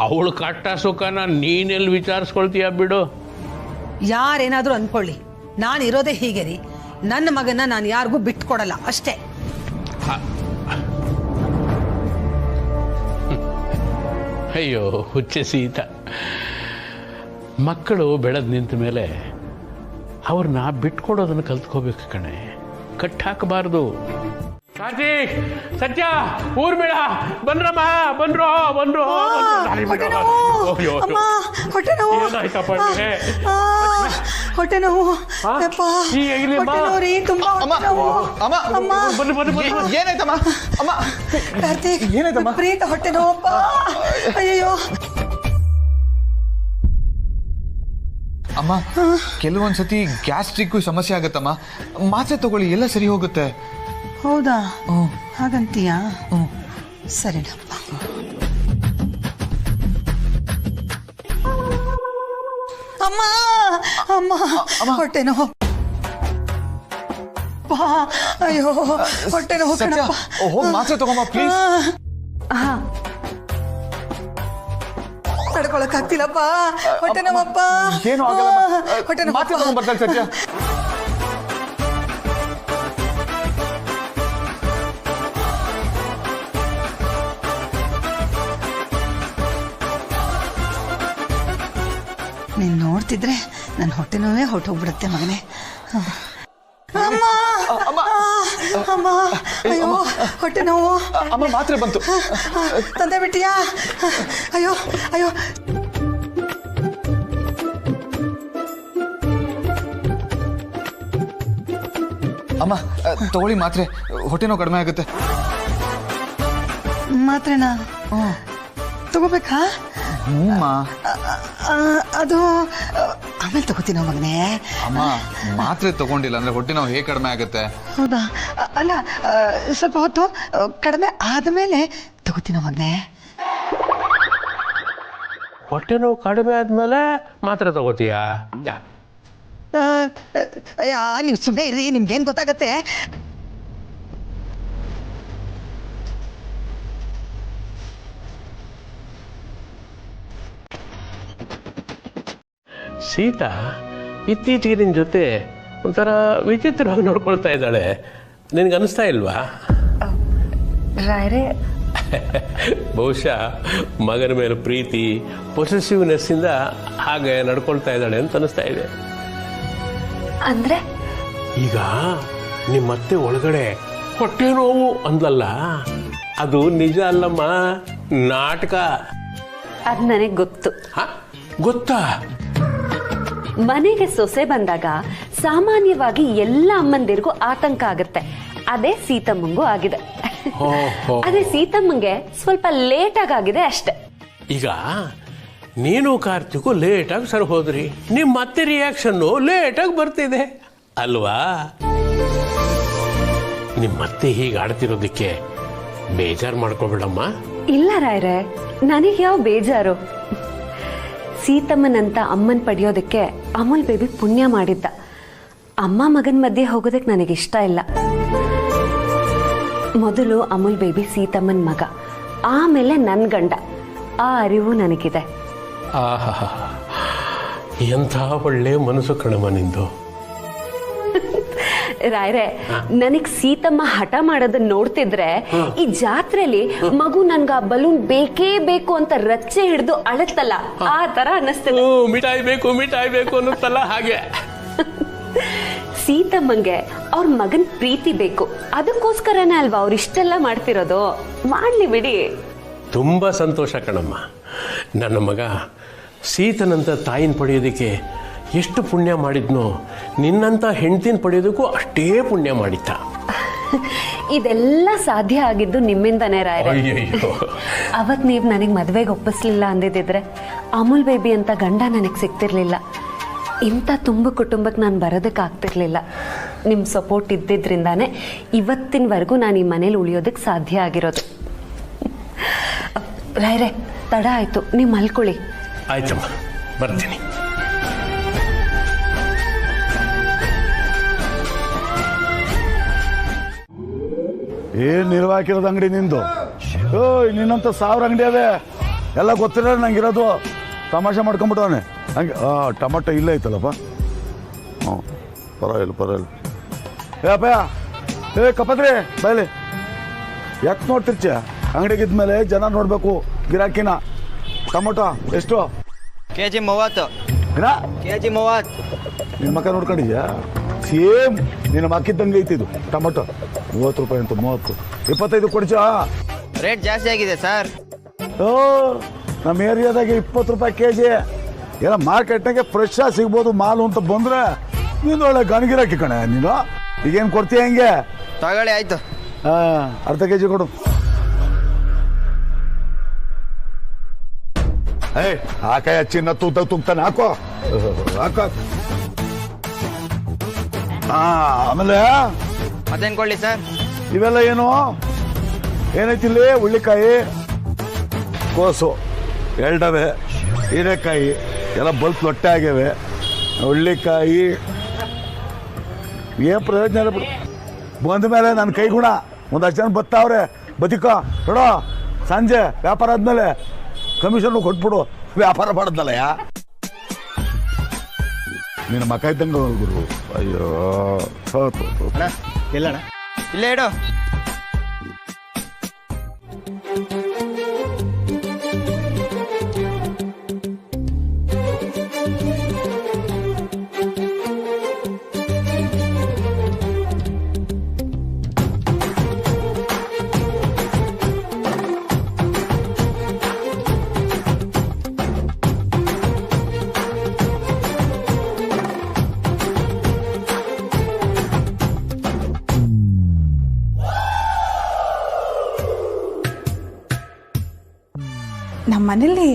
ಅವಳು ಕಷ್ಟ ಸುಖನ ನೀನೆಲ್ಲಿ ವಿಚಾರಿಸ್ಕೊಳ್ತೀಯ ಬಿಡು. ಯಾರೇನಾದ್ರೂ ಅನ್ಕೊಳ್ಳಿ, ನಾನು ಇರೋದೇ ಹೀಗೆ ರೀ. ನನ್ನ ಮಗನ ನಾನು ಯಾರಿಗೂ ಬಿಟ್ಕೊಡಲ್ಲ ಅಷ್ಟೇ. ಅಯ್ಯೋ ಹುಚ್ಚೆ ಸೀತ, ಮಕ್ಕಳು ಬೆಳೆದು ನಿಂತ ಮೇಲೆ ಅವ್ರನ್ನ ಬಿಟ್ಕೊಡೋದನ್ನು ಕಲ್ತ್ಕೋಬೇಕು ಕಣೆ, ಕಟ್ಟಾಕಬಾರ್ದು. ಕಾರ್ತಿಕ್, ಸತ್ಯ, ಊರ್ ಬೇಡ, ಬನ್ರಮ್ಮ, ಬಂದ್ರು. ಹೊಟ್ಟೆ ನೋವು. ಏನಾಯ್ತಮ್ಮ? ಅಮ್ಮ, ಕಾರ್ತಿಕ್, ಏನಾಯ್ತಮ್ಮ? ಪ್ರೀತ ಹೊಟ್ಟೆ ನೋವಪ್ಪ. ಅಯ್ಯೋ ಅಮ್ಮ, ಕೆಲವೊಂದ್ಸತಿ ಗ್ಯಾಸ್ಟ್ರಿಕ್ ಸಮಸ್ಯೆ ಆಗತ್ತಮ್ಮ. ಮಾತ್ರೆ ತಗೊಳ್ಳಿ, ಎಲ್ಲ ಸರಿ ಹೋಗುತ್ತೆ. ಹೌದಾ? ಹಾಗಂತೀಯಾ? ಸರಿನಪ್ಪ. ಅಮ್ಮ ಅಮ್ಮ, ಹೊಟ್ಟೆ ನೋವು. ಅಯ್ಯೋ ಹೊಟ್ಟೆ ನೋವು ಕಣಪ್ಪ. ಹೋಗಿ ಮಾತ್ರೆ ತಗೊಂಬ ಪ್ಲೀಸ್. ತಡ್ಕೊಳಕ್ ಆಗ್ತಿಲ್ಲಪ್ಪ, ಹೊಟ್ಟೆ ನೋವಪ್ಪ. ಏನು ಆಗಲ್ಲ, ಹೊಟ್ಟೆ ನೋವು. ಮಾತ್ರೆ ತಗೊಂಡ್ ಬರ್ತಾಳೆ ಸತ್ಯ. ನೀನ್ ನೋಡ್ತಿದ್ರೆ ನನ್ನ ಹೊಟ್ಟೆ ನೋವೇ ಹೊಟ್ಟೋಗ್ಬಿಡುತ್ತೆ ಮಗನೇ. ಅಮ್ಮ ಅಮ್ಮ, ಅಯ್ಯೋ ಹೊಟ್ಟೆ ನೋವು. ಅಮ್ಮ, ಮಾತ್ರೆ ಬಂತು. ತಂದೆ ಬಿಟ್ಟಿಯಾ? ಅಯ್ಯೋ ಅಯ್ಯೋ. ಅಮ್ಮ ತಗೊಳ್ಳಿ ಮಾತ್ರೆ, ಹೊಟ್ಟೆ ನೋವು ಕಡಿಮೆ ಆಗುತ್ತೆ. ಮಾತ್ರೆನಾ ತಗೋಬೇಕಾ? ಅದು ಆಮೇಲೆ ತಗೋತೀನೋ ಮಗನೇ. ಅಮ್ಮ, ಮಾತ್ರೆ ತಗೊಂಡಿಲ್ಲ ಅಂದ್ರೆ ಹೊಟ್ಟೆ ನೋವು ಹೇಗೆ ಕಡಿಮೆ ಆಗುತ್ತೆ? ಹೌದಾ? ಅಲ್ಲ, ಸ್ವಲ್ಪ ಹೊತ್ತು ಕಡಿಮೆ ಆದಮೇಲೆ ತಗೋತೀನೋ ಮಗನೇ. ಹೊಟ್ಟೆ ನೋವು ಕಡಿಮೆ ಆದ್ಮೇಲೆ ಮಾತ್ರೆ ತಗೋತೀಯಾ? ನೀವು ಸುಮ್ಮನೆ ಇರಿ, ನಿಮ್ಗೇನು ಗೊತ್ತಾಗತ್ತೆ? ಸೀತಾ ಇತ್ತೀಚೆಗೆ ನಿನ್ನ ಜೊತೆ ಒಂಥರ ವಿಚಿತ್ರವಾಗಿ ನೋಡ್ಕೊಳ್ತಾ ಇದ್ದಾಳೆ, ನಿನಗೆ ಅನಿಸ್ತಾ ಇಲ್ವಾ? ರಾಯರೇ, ಬಹುಶಃ ಮಗನ ಮೇಲೆ ಪ್ರೀತಿ, ಪೊಸೆಸಿವ್ನೆಸ್ಸಿಂದ ಹಾಗೆ ನಡ್ಕೊಳ್ತಾ ಇದ್ದಾಳೆ ಅಂತ ಅನಿಸ್ತಾ ಇದೆ. ಅಂದ್ರೆ ಈಗ ನಿಮ್ಮತ್ತೆ ಒಳಗಡೆ ಹೊಟ್ಟೆ ನೋವು ಅಂದ್ಲಲ್ಲ, ಅದು ನಿಜ ಅಲ್ಲಮ್ಮ, ನಾಟಕ. ಅದ್ ನನಗೆ ಗೊತ್ತು. ಗೊತ್ತಾ? ಮನೆಗೆ ಸೊಸೆ ಬಂದಾಗ ಸಾಮಾನ್ಯವಾಗಿ ಎಲ್ಲ ಅಮ್ಮಂದಿರಿಗೂ ಆತಂಕ ಆಗುತ್ತೆ. ಅದೇ ಸೀತಮ್ಮಂಗೂ ಆಗಿದೆ. ಅದೇ ಸೀತಮ್ಮಂಗೆ ಸ್ವಲ್ಪ ಲೇಟ್ ಆಗಿದೆ ಅಷ್ಟೆ. ಈಗ ನೀನು ಕಾರ್ತಿಕು ಲೇಟಾಗಿ ಸರ್ ಹೋದ್ರಿ, ನಿಮ್ಮ ಮತ್ತೆ ರಿಯಾಕ್ಷನ್ನು ಲೇಟಾಗಿ ಬರ್ತಿದೆ ಅಲ್ವಾ? ನಿಮ್ಮತ್ತೆ ಹೀಗೆ ಆಡ್ತಿರೋದಕ್ಕೆ ಬೇಜಾರು ಮಾಡ್ಕೊಬೇಡಮ್ಮ. ಇಲ್ಲ ರಾಯ್ರೆ, ನನಗೆ ಯಾವ ಬೇಜಾರು. ಸೀತಮ್ಮನಂತ ಅಮ್ಮನ್ ಪಡೆಯೋದಕ್ಕೆ ಅಮೂಲ್ ಬೇಬಿ ಪುಣ್ಯ ಮಾಡಿದ್ದ. ಅಮ್ಮ ಮಗನ ಮಧ್ಯೆ ಹೋಗೋದಕ್ಕೆ ನನಗಿಷ್ಟ ಇಲ್ಲ. ಮೊದಲು ಅಮೂಲ್ ಬೇಬಿ ಸೀತಮ್ಮನ ಮಗ, ಆಮೇಲೆ ನನ್ನ ಗಂಡ. ಆ ಅರಿವು ನನಗಿದೆ. ಆಹಾ, ಎಂಥ ಒಳ್ಳೆ ಮನಸ್ಸು ಕಣಮ್ಮ ನಿಂದು. ರಾಯ್ರೆ, ನನಗ್ ಸೀತಮ್ಮ ಹಠ ಮಾಡೋದನ್ನ ನೋಡ್ತಿದ್ರೆ ಈ ಜಾತ್ರೆಲಿ ಮಗು ನನ್ಗ ಆ ಬಲೂನ್ ಬೇಕೇ ಬೇಕು ಅಂತ ರಚ್ಚೆ ಹಿಡಿದು ಅಳತ್ತಲ್ಲ, ಆ ತರ ಅನ್ನಿಸ್ತದೆ. ಮಿಠಾಯಿ ಬೇಕು ಅನ್ನುತ್ತಲ್ಲ ಹಾಗೆ. ಸೀತಮ್ಮಂಗೆ ಅವ್ರ ಮಗನ್ ಪ್ರೀತಿ ಬೇಕು, ಅದಕ್ಕೋಸ್ಕರನೇ ಅಲ್ವಾ ಅವ್ರು ಇಷ್ಟೆಲ್ಲ ಮಾಡ್ತಿರೋದು. ಮಾಡ್ಲಿ ಬಿಡಿ. ತುಂಬ ಸಂತೋಷ ಕಣಮ್ಮ. ನನ್ನ ಮಗ ಸೀತನಂತ ತಾಯಿನ ಪಡೆಯೋದಕ್ಕೆ ಎಷ್ಟು ಪುಣ್ಯ ಮಾಡಿದ್ನೋ, ನಿನ್ನಂತ ಹೆಂಡ್ತಿನ ಪಡೆಯೋದಕ್ಕೂ ಅಷ್ಟೇ ಪುಣ್ಯ ಮಾಡಿದ್ದ. ಇದೆಲ್ಲ ಸಾಧ್ಯ ಆಗಿದ್ದು ನಿಮ್ಮಿಂದನೇ ರಾಯ್ರೆ. ಅಯ್ಯಯ್ಯೋ, ಅವತ್ ನೀವ್ ನನಗ್ ಮದ್ವೆಗೆ ಒಪ್ಪಿಸ್ಲಿಲ್ಲ ಅಂದಿದ್ರೆ ಅಮೂಲ್ ಬೇಬಿ ಅಂತ ಗಂಡ ನನಗ್ ಸಿಗ್ತಿರ್ಲಿಲ್ಲ. ಇಂಥ ತುಂಬ ಕುಟುಂಬಕ್ಕೆ ನಾನು ಬರೋದಕ್ಕೆ ಆಗ್ತಿರ್ಲಿಲ್ಲ. ನಿಮ್ಮ ಸಪೋರ್ಟ್ ಇದ್ದಿದ್ರಿಂದಾನೇ ಇವತ್ತಿನವರೆಗೂ ನಾನು ಈ ಮನೇಲಿ ಉಳಿಯೋದಕ್ಕೆ ಸಾಧ್ಯ ಆಗಿರೋದು. ರಾಯ್ರೆ, ತಡ ಆಯ್ತು, ನೀವು ಮಲ್ಕೊಳ್ಳಿ. ಆಯ್ತಮ್ಮ, ಬರ್ತೀನಿ. ಏನ್ ನಿರ್ವಾಕಿರೋದು ಅಂಗಡಿ ನಿಂದು? ಓಯ್, ನಿನ್ನಂತ 1000 ಅಂಗಡಿ ಅವೆ, ಎಲ್ಲ ಗೊತ್ತಿಲ್ಲ ನಂಗಿರೋದು. ತಮಾಷೆ ಮಾಡ್ಕೊಂಬಿಟ್ಟವನೆ ಹಂಗೆ. ಟೊಮಟೊ ಇಲ್ಲೇ ಐತಲ್ಲಪ್ಪ. ಹ್ಞೂ, ಪರವಾಗಿಲ್ಲ. ಏ ಅಪ್ಪಯ್ಯ, ಏ ಕಪದ್ರಿ ಬಯಲಿ, ಯಾಕೆ ನೋಡ್ತಿರ್ಚ? ಅಂಗಡಿಗಿದ್ಮೇಲೆ ಜನ ನೋಡ್ಬೇಕು, ಗಿರಾಕಿನ. ಟೊಮಟೊ ಎಷ್ಟು? ಕೆಜಿ 30. ಏನ ಕೆಜಿ 30? ನಿನ್ನ ಮಕ್ಕ ನೋಡ್ಕೊಂಡಿದ್ಯಾ? ಸೇಮ್ ನಿನ್ನ ಮಕ್ಕಿದ್ದಂಗೆ ಐತಿದು ಟೊಮಟೊ. 30 ರೂಪಾಯಿ ಅಂತ 30, 25 ಕೊಡ್ಚ. ರೇಟ್ ಜಾಸ್ತಿ ಆಗಿದೆ ಸರ್. ಓ, ನಮ್ಮ ಏರಿಯಾದಾಗೆ 20 ರೂಪಾಯಿ ಕೆಜಿ. ಎಲ್ಲ ಮಾರ್ಕೆಟ್ನಾಗೆ ಫ್ರೆಶ್ ಆಗಿ ಸಿಗ್ಬೋದು ಮಾಲು ಅಂತ ಬಂದ್ರೆ ನೀನು ಒಳ್ಳೆ ಗಣಗಿರಾಕಿ ಕಣೆ ನೀನು. ಈಗೇನು ಕೊಡ್ತೀಯ ಹೆಂಗೆ? ತಗೊಳ್ಳಿ ಆಯ್ತು. ಅರ್ಧ ಕೆಜಿ ಕೊಡು. ಏಯ್, ಹಾಕಾಯ ಚಿನ್ನ ತೂಗ್ತಾನೆ, ಹಾಕೋ. ಆಮೇಲೆ ಮತ್ತೇನು ಕೊಡ್ಲಿ ಸರ್? ಇವೆಲ್ಲ ಏನು ಏನೈತಿ ಇಲ್ಲಿ? ಹುಳ್ಳಿಕಾಯಿ, ಕೋಸು, ಎಲ್ಡವೆ, ಹೀರೆಕಾಯಿ ಎಲ್ಲ ಬಲ್ಪ್ ಲೊಟ್ಟೆ ಆಗ್ಯಾವೆ. ಹುಳ್ಳಿಕಾಯಿ ಏನು ಪ್ರಯೋಜನ ಇಲ್ಲ ಬಿಡು. ಬಂದ ಮೇಲೆ ನನ್ನ ಕೈ ಗುಣ ಒಂದಷ್ಟು ಜನ ಬತ್ತಾವ್ರೆ, ಬದುಕೋ ನೋಡೋ. ಸಂಜೆ ವ್ಯಾಪಾರ ಆದ್ಮೇಲೆ ಕಮಿಷನ್ ಕೊಟ್ಬಿಡು, ವ್ಯಾಪಾರ ಮಾಡಿದ್ನಲ್ಲ. ನಿನ್ನ ಮಕ ಇದ್ದಂಗೆ ಗುರು. ಅಯ್ಯೋ, ಎಲ್ಲಣ್ಣ? ಇಲ್ಲೇ ಇಡು. ನಮ್ಮ ಮನೇಲಿ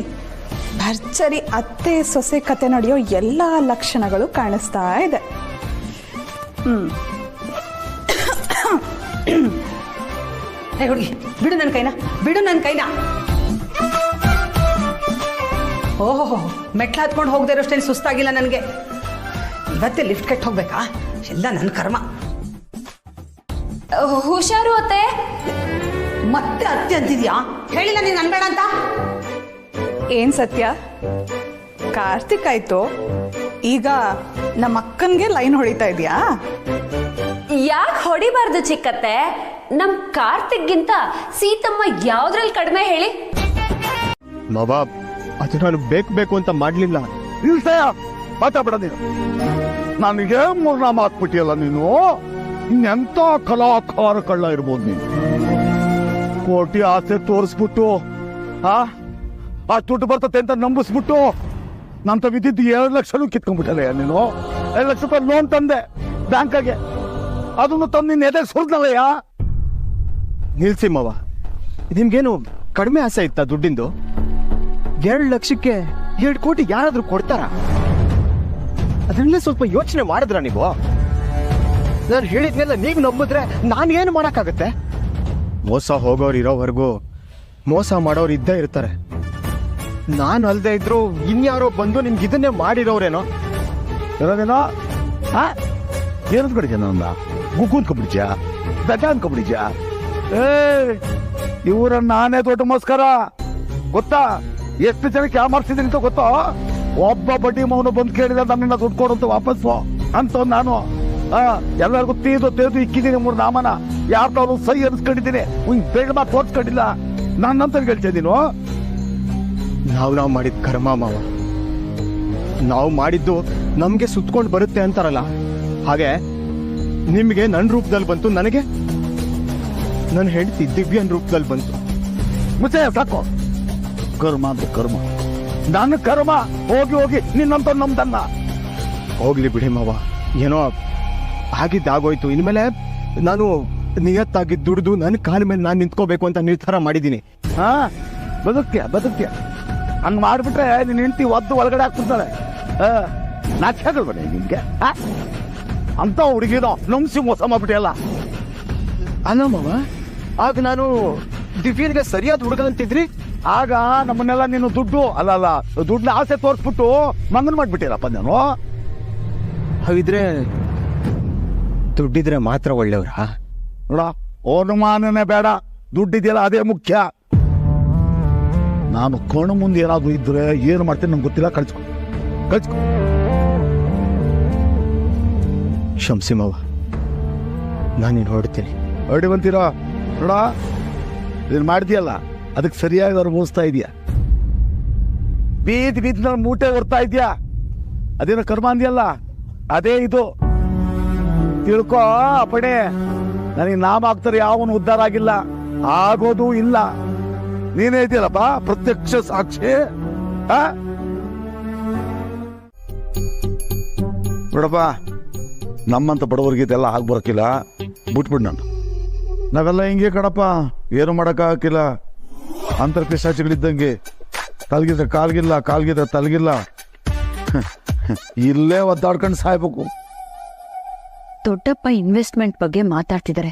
ಭರ್ಜರಿ ಅತ್ತೆ ಸೊಸೆ ಕತೆ ನಡೆಯೋ ಎಲ್ಲ ಲಕ್ಷಣಗಳು ಕಾಣಿಸ್ತಾ ಇದೆ. ಹೇ ಹುಡುಗಿ, ಬಿಡು ನನ್ನ ಕೈನ. ಓಹೋ, ಮೆಟ್ಲು ಹತ್ಕೊಂಡು ಹೋಗದೆ ಇರೋಷ್ಟೇನು ಸುಸ್ತಾಗಿಲ್ಲ ನನಗೆ. ಇವತ್ತೇ ಲಿಫ್ಟ್ ಕೆಟ್ಟು ಹೋಗ್ಬೇಕಾ? ಎಲ್ಲ ನನ್ನ ಕರ್ಮ. ಹುಷಾರು ಅತ್ತೆ. ಮತ್ತೆ ಅತ್ತೆ ಅಂತಿದ್ಯಾ? ಹೇಳಿಲ್ಲ ನೀನು ಅನ್ಬೇಡ ಅಂತ. ಏನ್ ಸತ್ಯ? ಕಾರ್ತಿಕ್ ಆಯ್ತು, ಈಗ ನಮ್ಮ ಅಕ್ಕನ್ಗೆ ಲೈನ್ ಹೊಡಿತಾ ಇದೆಯಾ? ಯಾಕೆ ಹೊಡಿಬಾರ್ದು ಚಿಕ್ಕತ್ತೆ? ನಮ್ ಕಾರ್ತಿಕ್ಗಿಂತ ಸೀತಮ್ಮ ಯಾವ್ದ್ರಲ್ಲಿ ಕಡಿಮೆ ಹೇಳಿ? ನವಾಬ್, ಅದು ನಾನು ಬೇಕು ಅಂತ ಮಾಡ್ಲಿಲ್ಲ. ನಿಲ್ಸಯ್ಯ, ಮಾತಾಡ್ಬೇಡ ನೀನು. ನನಗೆ 3 ಮಾತು ಬಿಟ್ಟಿಯಲ್ಲ ನೀನು. ಇನ್ನೆಂತ ಕಲಾಕಾರ ಕಳ್ಳ ಇರ್ಬೋದು ನೀನು. ಕೋಟಿ ಆಸೆ ತೋರಿಸ್ಬಿಟ್ಟು ಆ ದುಡ್ಡು ಬರ್ತತೆ ಅಂತ ನಂಬಿಸ್ಬಿಟ್ಟು ನಂತ ವಿದ್ಯುತ್ 2 ಲಕ್ಷನೂ ಕಿತ್ಕೊಂಡ್ಬಿಟ್ಟಲ್ಲ ನೀನು. 2 ಲಕ್ಷ ರೂಪಾಯಿ ಲೋನ್ ತಂದೆ ಬ್ಯಾಂಕಾಗೆ, ಅದನ್ನು ತಂದು ನಿನ್ನ ಎದೆ ಸುರಿದ್ನಲ್ಲಯ್ಯ. ನಿಲ್ಸಿ ಮಾವ, ನಿಮ್ಗೇನು ಕಡಿಮೆ ಆಸೆ ಇತ್ತಾ ದುಡ್ಡಿಂದು? 2 ಲಕ್ಷಕ್ಕೆ 2 ಕೋಟಿ ಯಾರಾದ್ರೂ ಕೊಡ್ತಾರ? ಅದನ್ನೇ ಸ್ವಲ್ಪ ಯೋಚನೆ ಮಾಡಿದ್ರ ನೀವು? ನಾನು ಹೇಳಿದ್ನೆಲ್ಲ ನೀವು ನಂಬಿದ್ರೆ ನಾನು ಏನು ಮಾಡಕ್ಕಾಗತ್ತೆ? ಮೋಸ ಹೋಗೋರು ಇರೋವರೆಗೂ ಮೋಸ ಮಾಡೋರು ಇದ್ದೇ ಇರ್ತಾರೆ. ನಾನು ಅಲ್ದೇ ಇದ್ರು ಇನ್ಯಾರೋ ಬಂದು ನಿಮ್ಗೆ ಇದನ್ನೇ ಮಾಡಿರೋರೇನೋ. ಏನೋ ಏನಂತ ಕಡಿದ್ಯಾ? ನನ್ನ ಗುಗ್ಗು ಅಂದ್ಕೊಬಿಡಿದ್ಯಾ? ಗಜ ಅಂದ್ಕೊಬಿಡಿದ್ಯಾ? ಇವರನ್ನ ನಾನೇ ದೊಡ್ಡ ಮಸ್ಕರ ಗೊತ್ತಾ? ಎಷ್ಟು ಜನಕ್ಕೆ ಯಾಮಾರ್ಸಿದೀನಿ ಅಂತ ಗೊತ್ತೋ? ಒಬ್ಬ ಬಡ್ಡಿ ಮೌನ ಬಂದು ಕೇಳಿದ ನನ್ನನ್ನ ದುಡ್ಡು ಕೊಡುವಂತ ವಾಪಸ್ಸು ಅಂತ ನಾನು ಎಲ್ಲರಿಗೂ ತೇದು ಇಕ್ಕಿದ್ದೀನಿ 3 ನಾಮನ. ಯಾರು ಸೈ ಅನ್ಸ್ಕೊಂಡಿದ್ದೀನಿ, ಬೇಡ ಮಾತು ತೋರ್ಸ್ಕೊಂಡಿಲ್ಲ. ನನ್ನಂತ ಹೇಳ್ತಾ ನೀನು. ನಾವು ಮಾಡಿದ ಕರ್ಮ ಮಾವ, ನಾವು ಮಾಡಿದ್ದು ನಮ್ಗೆ ಸುತ್ಕೊಂಡು ಬರುತ್ತೆ ಅಂತಾರಲ್ಲ, ಹಾಗೆ ನಿಮ್ಗೆ ನನ್ನ ರೂಪದಲ್ಲಿ ಬಂತು, ನನಗೆ ನನ್ನ ಹೆಂಡತಿ ದಿವ್ಯನ್ ರೂಪದಲ್ಲಿ ಬಂತು. ಮುಚ್ಚೆ ಸಾಕು. ಕರ್ಮ ಅಂದ್ರೆ ಕರ್ಮ, ನನ್ನ ಕರ್ಮ ಹೋಗಿ ಹೋಗಿ ನಿನ್ನಂತ ನಮ್ದನ್ನ. ಹೋಗ್ಲಿ ಬಿಡಿ ಮಾವ, ಏನೋ ಆಗಿದ್ದಾಗೋಯ್ತು. ಇನ್ಮೇಲೆ ನಾನು ನಿಯತ್ತಾಗಿ ದುಡ್ದು ನನ್ನ ಕಾಲ ಮೇಲೆ ನಾನು ನಿಂತ್ಕೋಬೇಕು ಅಂತ ನಿರ್ಧಾರ ಮಾಡಿದ್ದೀನಿ. ಬದುಕ್ಯ ಹಂಗ್ ಮಾಡ್ಬಿಟ್ರೆ ನಿನ್ ಹೆಂಡತಿ ಒದ್ದು ಒಳಗಡೆ ಹಾಕ್ಬಿಡ್ತಾಳೆ. ನಾಚ್ಯಾಗಲ್ವ ನಿಮ್ಗೆ? ಅಂತ ಹುಡುಗಿನೋ ನಮ್ಸಿ ಮೋಸ ಮಾಡ್ಬಿಟ್ಟಿಯಲ್ಲ. ಅಲ್ಲ ಮಾವ, ಆಗ ನಾನು ದಿವ್ಯನಿಗೆ ಸರಿಯಾದ ಹುಡುಗಂತಿದ್ರಿ. ಆಗ ನಮ್ಮನ್ನೆಲ್ಲ ನೀನು ದುಡ್ಡನ್ನ ಆಸೆ ತೋರಿಸ್ಬಿಟ್ಟು ಮಂಗನ್ ಮಾಡ್ಬಿಟ್ಟಿರಪ್ಪ ನಾನು. ಹಾಗಿದ್ರೆ ದುಡ್ಡಿದ್ರೆ ಮಾತ್ರ ಒಳ್ಳೆಯವ್ರ? ನೋಡ, ಅನುಮಾನನೇ ಬೇಡ, ದುಡ್ಡಿದೆಯಲ್ಲ ಅದೇ ಮುಖ್ಯ. ನಾನು ಕಣ್ಣು ಮುಂದೆ ಏನಾದ್ರು ಇದ್ರೆ ಏನು ಮಾಡ್ತೀನಿ ನಂಗೆ ಗೊತ್ತಿಲ್ಲ. ಕಳ್ಸ್ಕೊ. ಕ್ಷಮಿಸಿ ಮಾವ, ನಾನಿನ್ ಹೊರಡ್ತೀನಿ. ಹೊರಡಿವಂತೀರೋ? ನೋಡ, ಇದನ್ನ ಮಾಡ್ತೀಯಲ್ಲ ಅದಕ್ಕೆ ಸರಿಯಾಗಿ ಅನುಭವಿಸ್ತಾ ಇದೆಯಾ. ಬೀದಿ ಮೂಟೆ ಹೊರ್ತಾ ಇದೆಯಾ, ಅದೇನೋ ಕರ್ಮ ಅಂದ್ಯಲ್ಲ, ಅದೇ ಇದು. ತಿಳ್ಕೋ ಪಡೆ, ನನಗೆ ನಾಮ ಆಗ್ತಾರೆ ಯಾವನು ಉದ್ಧಾರ ಆಗಿಲ್ಲ, ಆಗೋದು ಇಲ್ಲ. ನೀನೇ ಇದೆಯಲ್ಲಪ್ಪ ಪ್ರತ್ಯಕ್ಷ ಸಾಕ್ಷಿ. ನೋಡಪ್ಪ, ನಮ್ಮಂತ ಬಡವರಿಗೆ ಇದೆಲ್ಲ ಆಗ್ಬರಕಿಲ್ಲ, ಬಿಟ್ಬಿಡ್. ನಾವೆಲ್ಲ ಹಿಂಗೆ ಕಣಪ್ಪ, ಏನು ಮಾಡೋಕ್ಕಾಗಿಲ್ಲ. ಅಂತರ್ ಪಿಶಾಚಿಗಳಿದ್ದಂಗೆ, ತಲಗಿದ್ರೆ ಕಾಲ್ಗಿಲ್ಲ, ಕಾಲ್ಗಿದ್ರೆ ತಲಗಿಲ್ಲ. ಇಲ್ಲೇ ಒದ್ದಾಡ್ಕೊಂಡು ಸಾಯ್ಬೇಕು. ದೊಡ್ಡಪ್ಪ ಇನ್ವೆಸ್ಟ್ಮೆಂಟ್ ಬಗ್ಗೆ ಮಾತಾಡ್ತಿದ್ದಾರೆ,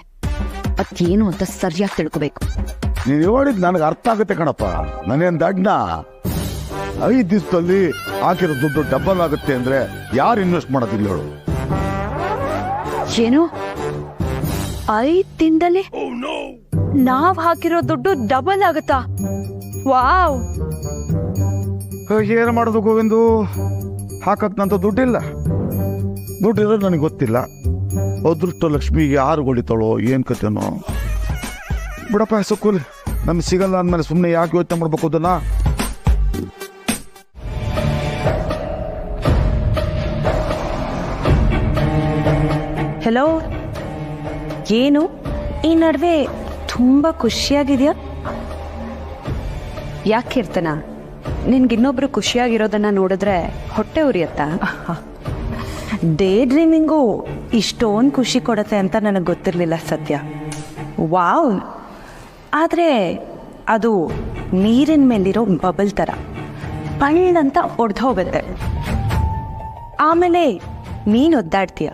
ಅದೇನು ಅಂತ ಸರಿಯಾಗಿ ತಿಳ್ಕೋಬೇಕು. ನೀನು ಹೇಳಿದ್ ನನಗೆ ಅರ್ಥ ಆಗುತ್ತೆ ಕಣಪ್ಪ. ನಾನೇನ್ ದಡ್ನ? 5 ದಿವಸದಲ್ಲಿ ಹಾಕಿರೋ ದುಡ್ಡು ಡಬಲ್ ಆಗುತ್ತೆ ಅಂದ್ರೆ ಯಾರು ಇನ್ವೆಸ್ಟ್ ಮಾಡೋದಿಲ್ಲ ಹೇಳು? ಏನು 5 ದಿನದಲ್ಲಿ ನಾವ್ ಹಾಕಿರೋ ದುಡ್ಡು ಡಬಲ್ ಆಗುತ್ತಾ? ವಾವ್! ಏನು ಮಾಡೋದು ಗೋವಿಂದು? ಹಾಕಕ್ನಂತ ದುಡ್ಡಿಲ್ಲ. ದುಡ್ಡಿರೋದು ನನಗೆ ಗೊತ್ತಿಲ್ಲ. ಅದೃಷ್ಟ ಲಕ್ಷ್ಮಿಗೆ ಯಾರು ಹೊಡಿತಾಳೋ ಏನ್ ಕತೆನೋ. ಬಿಡಪ್ಪ, ಸುಕ್ಕೂಲಿ ನಮ್ಗೆ ಸಿಗಲ್ಲ ಅಂದ್ಮೇಲೆ ಸುಮ್ಮನೆ ಯಾಕೆ ಯೋಚನೆ ಮಾಡ್ಬೇಕು ಅದನ್ನ? ಹಲೋ, ಏನು ಈ ನಡುವೆ ತುಂಬಾ ಖುಷಿಯಾಗಿದ್ಯಾ? ಯಾಕಿರ್ತನ? ನಿನ್ಗಿನ್ನೊಬ್ರು ಖುಷಿಯಾಗಿರೋದನ್ನ ನೋಡಿದ್ರೆ ಹೊಟ್ಟೆ ಉರಿಯತ್ತಾ? ಡೇ ಡ್ರೀಮಿಂಗು ಇಷ್ಟೊಂದು ಖುಷಿ ಕೊಡುತ್ತೆ ಅಂತ ನನಗೆ ಗೊತ್ತಿರಲಿಲ್ಲ ಸತ್ಯ. ವಾವ್! ಆದರೆ ಅದು ನೀರಿನ ಮೇಲಿರೋ ಬಬಲ್ ಥರ ಪಳ್ಳಂತ ಒಡ್ದು ಹೋಗುತ್ತೆ, ಆಮೇಲೆ ನೀನು ಒದ್ದಾಡ್ತೀಯ.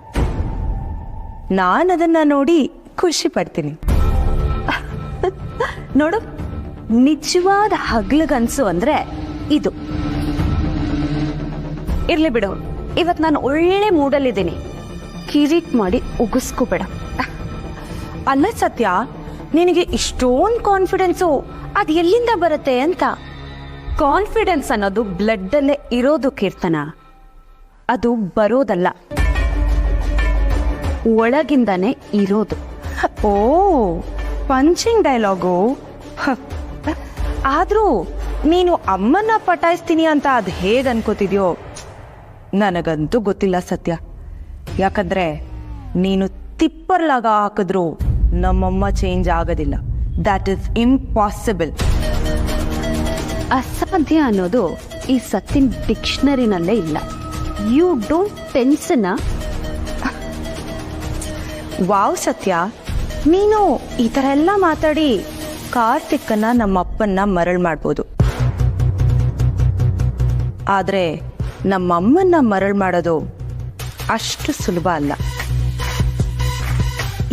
ನಾನು ಅದನ್ನು ನೋಡಿ ಖುಷಿ ಪಡ್ತೀನಿ. ನೋಡು, ನಿಜವಾದ ಹಗ್ಲಗನ್ಸು ಅಂದ್ರೆ ಇದು. ಇರ್ಲಿ ಬಿಡು, ಇವತ್ತು ನಾನು ಒಳ್ಳೆ ಮೂಡಲ್ಲಿದ್ದೀನಿ, ಕಿರಿಕ್ ಮಾಡಿ ಉಗಿಸ್ಕೋಬೇಡ. ಅಲ್ಲ ಸತ್ಯ, ನಿನಗೆ ಇಷ್ಟೊಂದು ಕಾನ್ಫಿಡೆನ್ಸು ಅದು ಎಲ್ಲಿಂದ ಬರುತ್ತೆ ಅಂತ? ಕಾನ್ಫಿಡೆನ್ಸ್ ಅನ್ನೋದು ಬ್ಲಡ್ಡಲ್ಲೇ ಇರೋದು ಕೀರ್ತನ, ಅದು ಬರೋದಲ್ಲ, ಒಳಗಿಂದಾನೆ ಇರೋದು. ಓ, ಪಂಚಿಂಗ್ ಡೈಲಾಗು. ಆದರೂ ನೀನು ಅಮ್ಮನ್ನ ಪಟಾಯಿಸ್ತೀನಿ ಅಂತ ಅದು ಹೇಗೆ ಅನ್ಕೋತಿದ್ಯೋ ನನಗಂತೂ ಗೊತ್ತಿಲ್ಲ ಸತ್ಯ. ಯಾಕಂದ್ರೆ ನೀನು ತಿಪ್ಪರ್ಲಾಗ ಹಾಕಿದ್ರು ನಮ್ಮಮ್ಮ ಚೇಂಜ್ ಆಗೋದಿಲ್ಲ. That is impossible. ಅಸಾಧ್ಯ ಅನ್ನೋದು ಈ ಸತ್ತಿನ ಡಿಕ್ಷನರಿನಲ್ಲೇ ಇಲ್ಲ. You don't tension. ವಾವ್ ಸತ್ಯ, ನೀನು ಈ ಥರ ಎಲ್ಲ ಮಾತಾಡಿ ಕಾರ್ತಿಕನ್ನ ನಮ್ಮಪ್ಪನ್ನ ಮರಳು ಮಾಡ್ಬೋದು, ಆದರೆ ನಮ್ಮಮ್ಮನ್ನ ಮರಳು ಮಾಡೋದು ಅಷ್ಟು ಸುಲಭ ಅಲ್ಲ.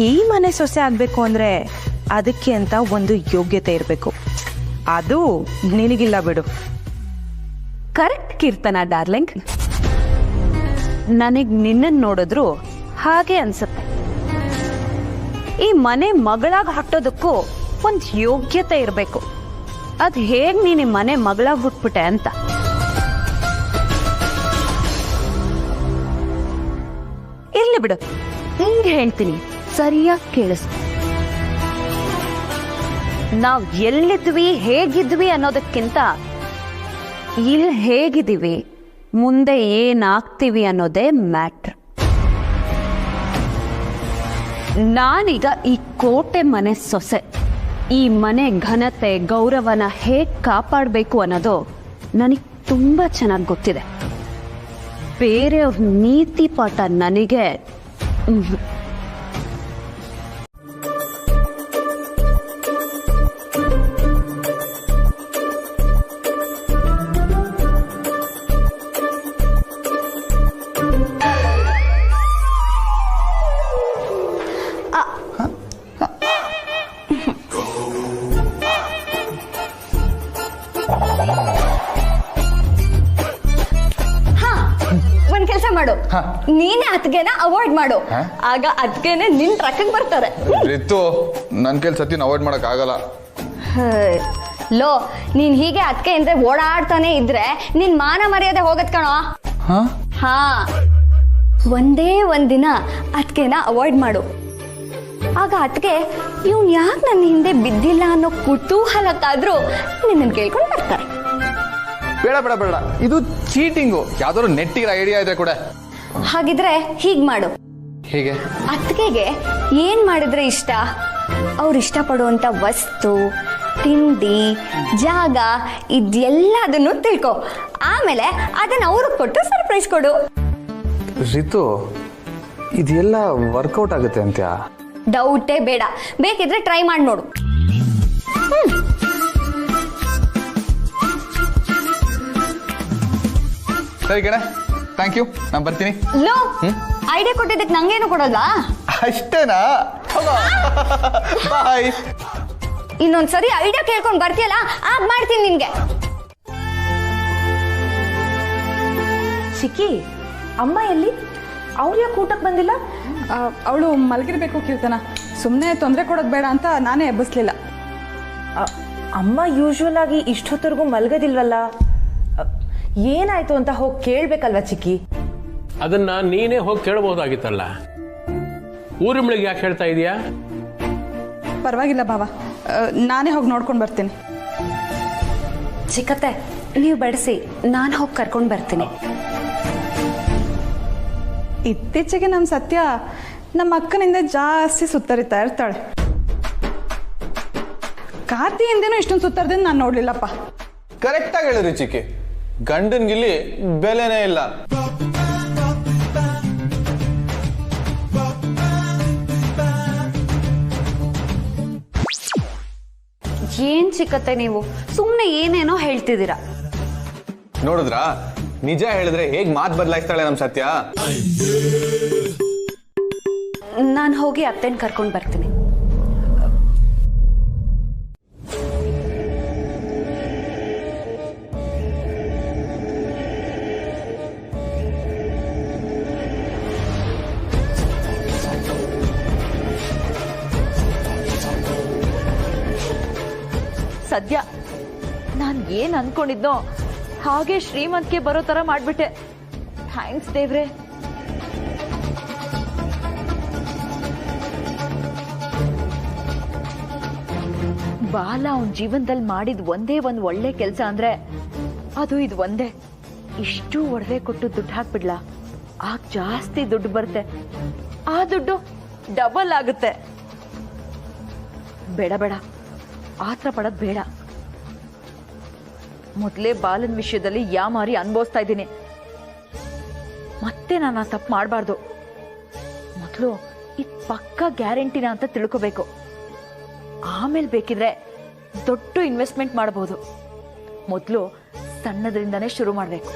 ಈ ಮನೆ ಸೊಸೆ ಆಗಬೇಕು ಅಂದರೆ ಅದಕ್ಕೆ ಅಂತ ಒಂದು ಯೋಗ್ಯತೆ ಇರಬೇಕು. ಅದು ನಿನಗಿಲ್ಲ ಬಿಡು. ಕರೆಕ್ಟ್ ಕೀರ್ತನ ಡಾರ್ಲಿಂಗ್, ನನಗೆ ನಿನ್ನನ್ನು ನೋಡಿದ್ರು ಹಾಗೆ ಅನ್ಸುತ್ತೆ. ಈ ಮನೆ ಮಗಳಾಗಿ ಹಾಕೋದಕ್ಕೂ ಒಂದು ಯೋಗ್ಯತೆ ಇರಬೇಕು. ಅದು ಹೇಗೆ ನೀನು ಮನೆ ಮಗಳಾಗಿ ಹುಟ್ಬಿಟ್ಟೆ ಅಂತ. ಇರ್ಲಿ ಬಿಡು, ಹಿಂಗೆ ಹೇಳ್ತೀನಿ, ಸರಿಯಾಗಿ ಕೇಳಿಸ್. ನಾವು ಎಲ್ಲಿದ್ವಿ ಹೇಗಿದ್ವಿ ಅನ್ನೋದಕ್ಕಿಂತ ಇಲ್ಲಿ ಹೇಗಿದ್ದೀವಿ ಮುಂದೆ ಏನಾಗ್ತೀವಿ ಅನ್ನೋದೇ ಮ್ಯಾಟ್ರ್. ನಾನೀಗ ಈ ಕೋಟೆ ಮನೆ ಸೊಸೆ. ಈ ಮನೆ ಘನತೆ ಗೌರವನ ಹೇಗೆ ಕಾಪಾಡಬೇಕು ಅನ್ನೋದು ನನಗೆ ತುಂಬ ಚೆನ್ನಾಗಿ ಗೊತ್ತಿದೆ. ಬೇರೆಯವ್ರ ನೀತಿ ಪಾಠ ನನಗೆ ಒಂದ್ ಕೆಲಸ ಮಾಡು, ನೀನೇ ಅತ್ಗೆನ ಅವಾಯ್ಡ್ ಮಾಡು. ಆಗ ಅತ್ಗೆನೆ ನಿನ್ ಟ್ರಕ್ಕಿಗೆ ಬರ್ತಾರೆ. ನನ್ ಕೆಲ್ ಸತಿನ ಅವಾಯ್ಡ್ ಮಾಡಕ್ ಆಗಲ್ಲ. ಲೋ, ನೀನ್ ಹೀಗೆ ಅತ್ಗೆ ಅಂದ್ರೆ ಓಡಾಡ್ತಾನೆ ಇದ್ರೆ ನಿನ್ ಮಾನ ಮರ್ಯಾದೆ ಹೋಗತ್ ಕಣೋ. ಹಾ, ಒಂದೇ ಒಂದಿನ ಅತ್ಗೆನ ಅವಾಯ್ಡ್ ಮಾಡು. ಆಗ ಅತ್ಗೆ ಇವ್ನ್ ಯಾಕೆ ನನ್ನ ಹಿಂದೆ ಬಿದ್ದಿಲ್ಲ ಅನ್ನೋ ಕುತೂಹಲಕ್ಕಾದ್ರೂ ನಿನ್ನನ್ ಕೇಳ್ಕೊಂಡು ಬರ್ತಾರೆ. ಬೇಡ ಬೇಡ ಬೇಡ, ಇದು ಚೀಟಿಂಗು. ಯಾವ್ದಾದ್ರು ನೆಟ್ಟಿಗೆ ಐಡಿಯಾ ಇದೆ ಕೂಡ. ಹಾಗಿದ್ರೆ ಹೀಗ್ ಮಾಡು. ಹೇಗೆ? ಅತ್ತಿಗೆಗೆ ಏನ್ ಮಾಡಿದ್ರೆ ಇಷ್ಟ, ಅವ್ರು ಇಷ್ಟಪಡುವಂತ ವಸ್ತು, ತಿಂಡಿ, ಜಾಗ ಇದೆಲ್ಲದನ್ನು ತಿಳ್ಕೊ. ಆಮೇಲೆ ಅದನ್ನ ಅವ್ರಿಗೆ ಕೊಟ್ಟು ಸರ್ಪ್ರೈಸ್ ಕೊಡು. ರಿತು, ಇದೆಲ್ಲ ವರ್ಕೌಟ್ ಆಗುತ್ತೆ ಅಂತ? ಡೌಟೇ ಬೇಡ, ಬೇಕಿದ್ರೆ ಟ್ರೈ ಮಾಡಿ ನೋಡು. ಸರಿ ಕಣೆ, ಥ್ಯಾಂಕ್ ಯು, ನಾನು ಬರ್ತೀನಿ. ಲೋ, ಐಡಿಯಾ ಕೊಟ್ಟಿದ್ದಕ್ಕೆ ನಂಗೇನು ಕೊಡೋದಾ? ಅಷ್ಟೇನಾ? ಬಾಯ್. ಇನ್ನೊಂದ್ಸರಿ ಐಡಿಯಾ ಕೇಳ್ಕೊಂಡು ಬರ್ತೀಯಲ್ಲ, ಆಗ ಮಾಡ್ತೀನಿ ನಿನ್ಗೆ. ಚಿಕ್ಕಿ, ಅಮ್ಮ ಎಲ್ಲಿ? ಅವ್ರು ಯಾಕೆ ಊಟಕ್ಕೆ ಬಂದಿಲ್ಲ? ಅವಳು ಮಲಗಿರ್ಬೇಕು ಕೀರ್ತನ. ಸುಮ್ಮನೆ ತೊಂದರೆ ಕೊಡೋದು ಬೇಡ ಅಂತ ನಾನೇ ಎಬ್ಬಿಸ್ಲಿಲ್ಲ. ಅಮ್ಮ ಯೂಶ್ವಲ್ ಆಗಿ ಇಷ್ಟೊತ್ತರೆಗೂ ಮಲಗೋದಿಲ್ವಲ್ಲ, ಏನಾಯ್ತು ಅಂತ ಹೋಗಿ ಕೇಳ್ಬೇಕಲ್ವಾ ಚಿಕ್ಕಿ? ಅದನ್ನ ನೀನೇ ಹೋಗಿ ಕೇಳಬಹುದಾಗಿತ್ತಲ್ಲ. ಊರಿಮ್ಳಿಗೆ ಯಾಕೆ ಹೇಳ್ತಾ ಇದೀಯಾ? ಪರವಾಗಿಲ್ಲ ಬಾವ, ನಾನೇ ಹೋಗಿ ನೋಡ್ಕೊಂಡು ಬರ್ತೀನಿ. ಚಿಕ್ಕತ್ತೆ, ನೀವು ಬಡಿಸಿ, ನಾನು ಹೋಗಿ ಕರ್ಕೊಂಡು ಬರ್ತೀನಿ. ಇತ್ತೀಚೆಗೆ ನಮ್ಮ ಸತ್ಯ ನಮ್ಮ ಅಕ್ಕನಿಂದ ಜಾಸ್ತಿ ಸುತ್ತರಿತಾ ಇರ್ತಾಳೆ. ಕಾರ್ತಿಯಿಂದೇನೂ ಇಷ್ಟೊಂದು ಸುತ್ತರ್ದಿಂದ ನಾನು ನೋಡ್ಲಿಲ್ಲಪ್ಪ. ಕರೆಕ್ಟಾಗಿ ಹೇಳಿದ್ರಿ ಚಿಕ್ಕಿ, ಗಂಡನ್ಗಿಲ್ಲಿ ಬೆಲೆನೇ ಇಲ್ಲ. ಏನ್ ಚಿಕ್ಕತ್ತೆ, ನೀವು ಸುಮ್ಮನೆ ಏನೇನೋ ಹೇಳ್ತಿದ್ದೀರಾ. ನೋಡಿದ್ರಾ, ನಿಜ ಹೇಳಿದ್ರೆ ಹೇಗ್ ಮಾತು ಬದಲಾಯಿಸ್ತಾಳೆ ನಮ್ ಸತ್ಯ. ನಾನು ಹೋಗಿ ಅತ್ತೆನ ಕರ್ಕೊಂಡು ಬರ್ತೀನಿ. ಸದ್ಯ ನಾನು ಏನ್ ಅನ್ಕೊಂಡಿದ್ನೋ ಹಾಗೆ ಶ್ರೀಮಂತಿಗೆ ಬರೋ ತರ ಮಾಡ್ಬಿಟ್ಟೆ. ಥ್ಯಾಂಕ್ಸ್ ದೇವ್ರೆ. ಬಾಲ ಅವನ್ ಜೀವನದಲ್ಲಿ ಮಾಡಿದ್ ಒಂದೇ ಒಂದ್ ಒಳ್ಳೆ ಕೆಲ್ಸ ಅಂದ್ರೆ ಅದು ಇದು ಒಂದೇ. ಇಷ್ಟು ಒಡವೆ ಕೊಟ್ಟು ದುಡ್ಡು ಹಾಕ್ಬಿಡ್ಲಾ, ಆಗ ಜಾಸ್ತಿ ದುಡ್ಡು ಬರುತ್ತೆ, ಆ ದುಡ್ಡು ಡಬಲ್ ಆಗುತ್ತೆ. ಬೇಡ ಬೇಡ, ಆತ್ರ ಪಡೋದ್ ಬೇಡ. ಮೊದಲೇ ಬಾಲನ್ ವಿಷಯದಲ್ಲಿ ಯಾಮಾರಿ ಅನುಭವಿಸ್ತಾ ಇದ್ದೀನಿ. ಮತ್ತೆ ನಾನು ತಪ್ಪು ಮಾಡಬಾರ್ದು. ಮೊದಲು ಇದು ಪಕ್ಕ ಗ್ಯಾರಂಟಿನ ಅಂತ ತಿಳ್ಕೋಬೇಕು. ಆಮೇಲೆ ಬೇಕಿದ್ರೆ ದೊಡ್ಡ ಇನ್ವೆಸ್ಟ್ಮೆಂಟ್ ಮಾಡಬಹುದು. ಮೊದಲು ಸಣ್ಣದ್ರಿಂದಾನೇ ಶುರು ಮಾಡಬೇಕು.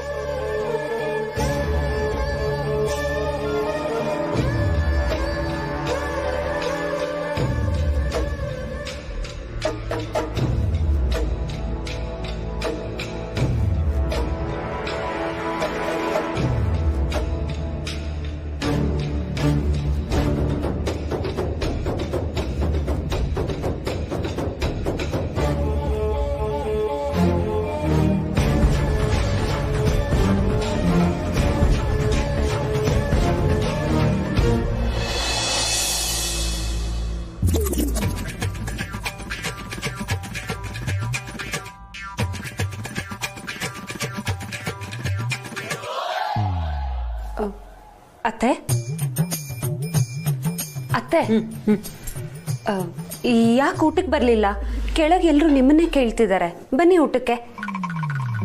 ಅತ್ತೆ ಅತ್ತೆ ಯಾಕೆ ಊಟಕ್ಕೆ ಬರಲಿಲ್ಲ? ಕೆಳಗೆ ಎಲ್ಲರೂ ನಿಮ್ಮನ್ನೇ ಕೇಳ್ತಿದ್ದಾರೆ. ಬನ್ನಿ ಊಟಕ್ಕೆ.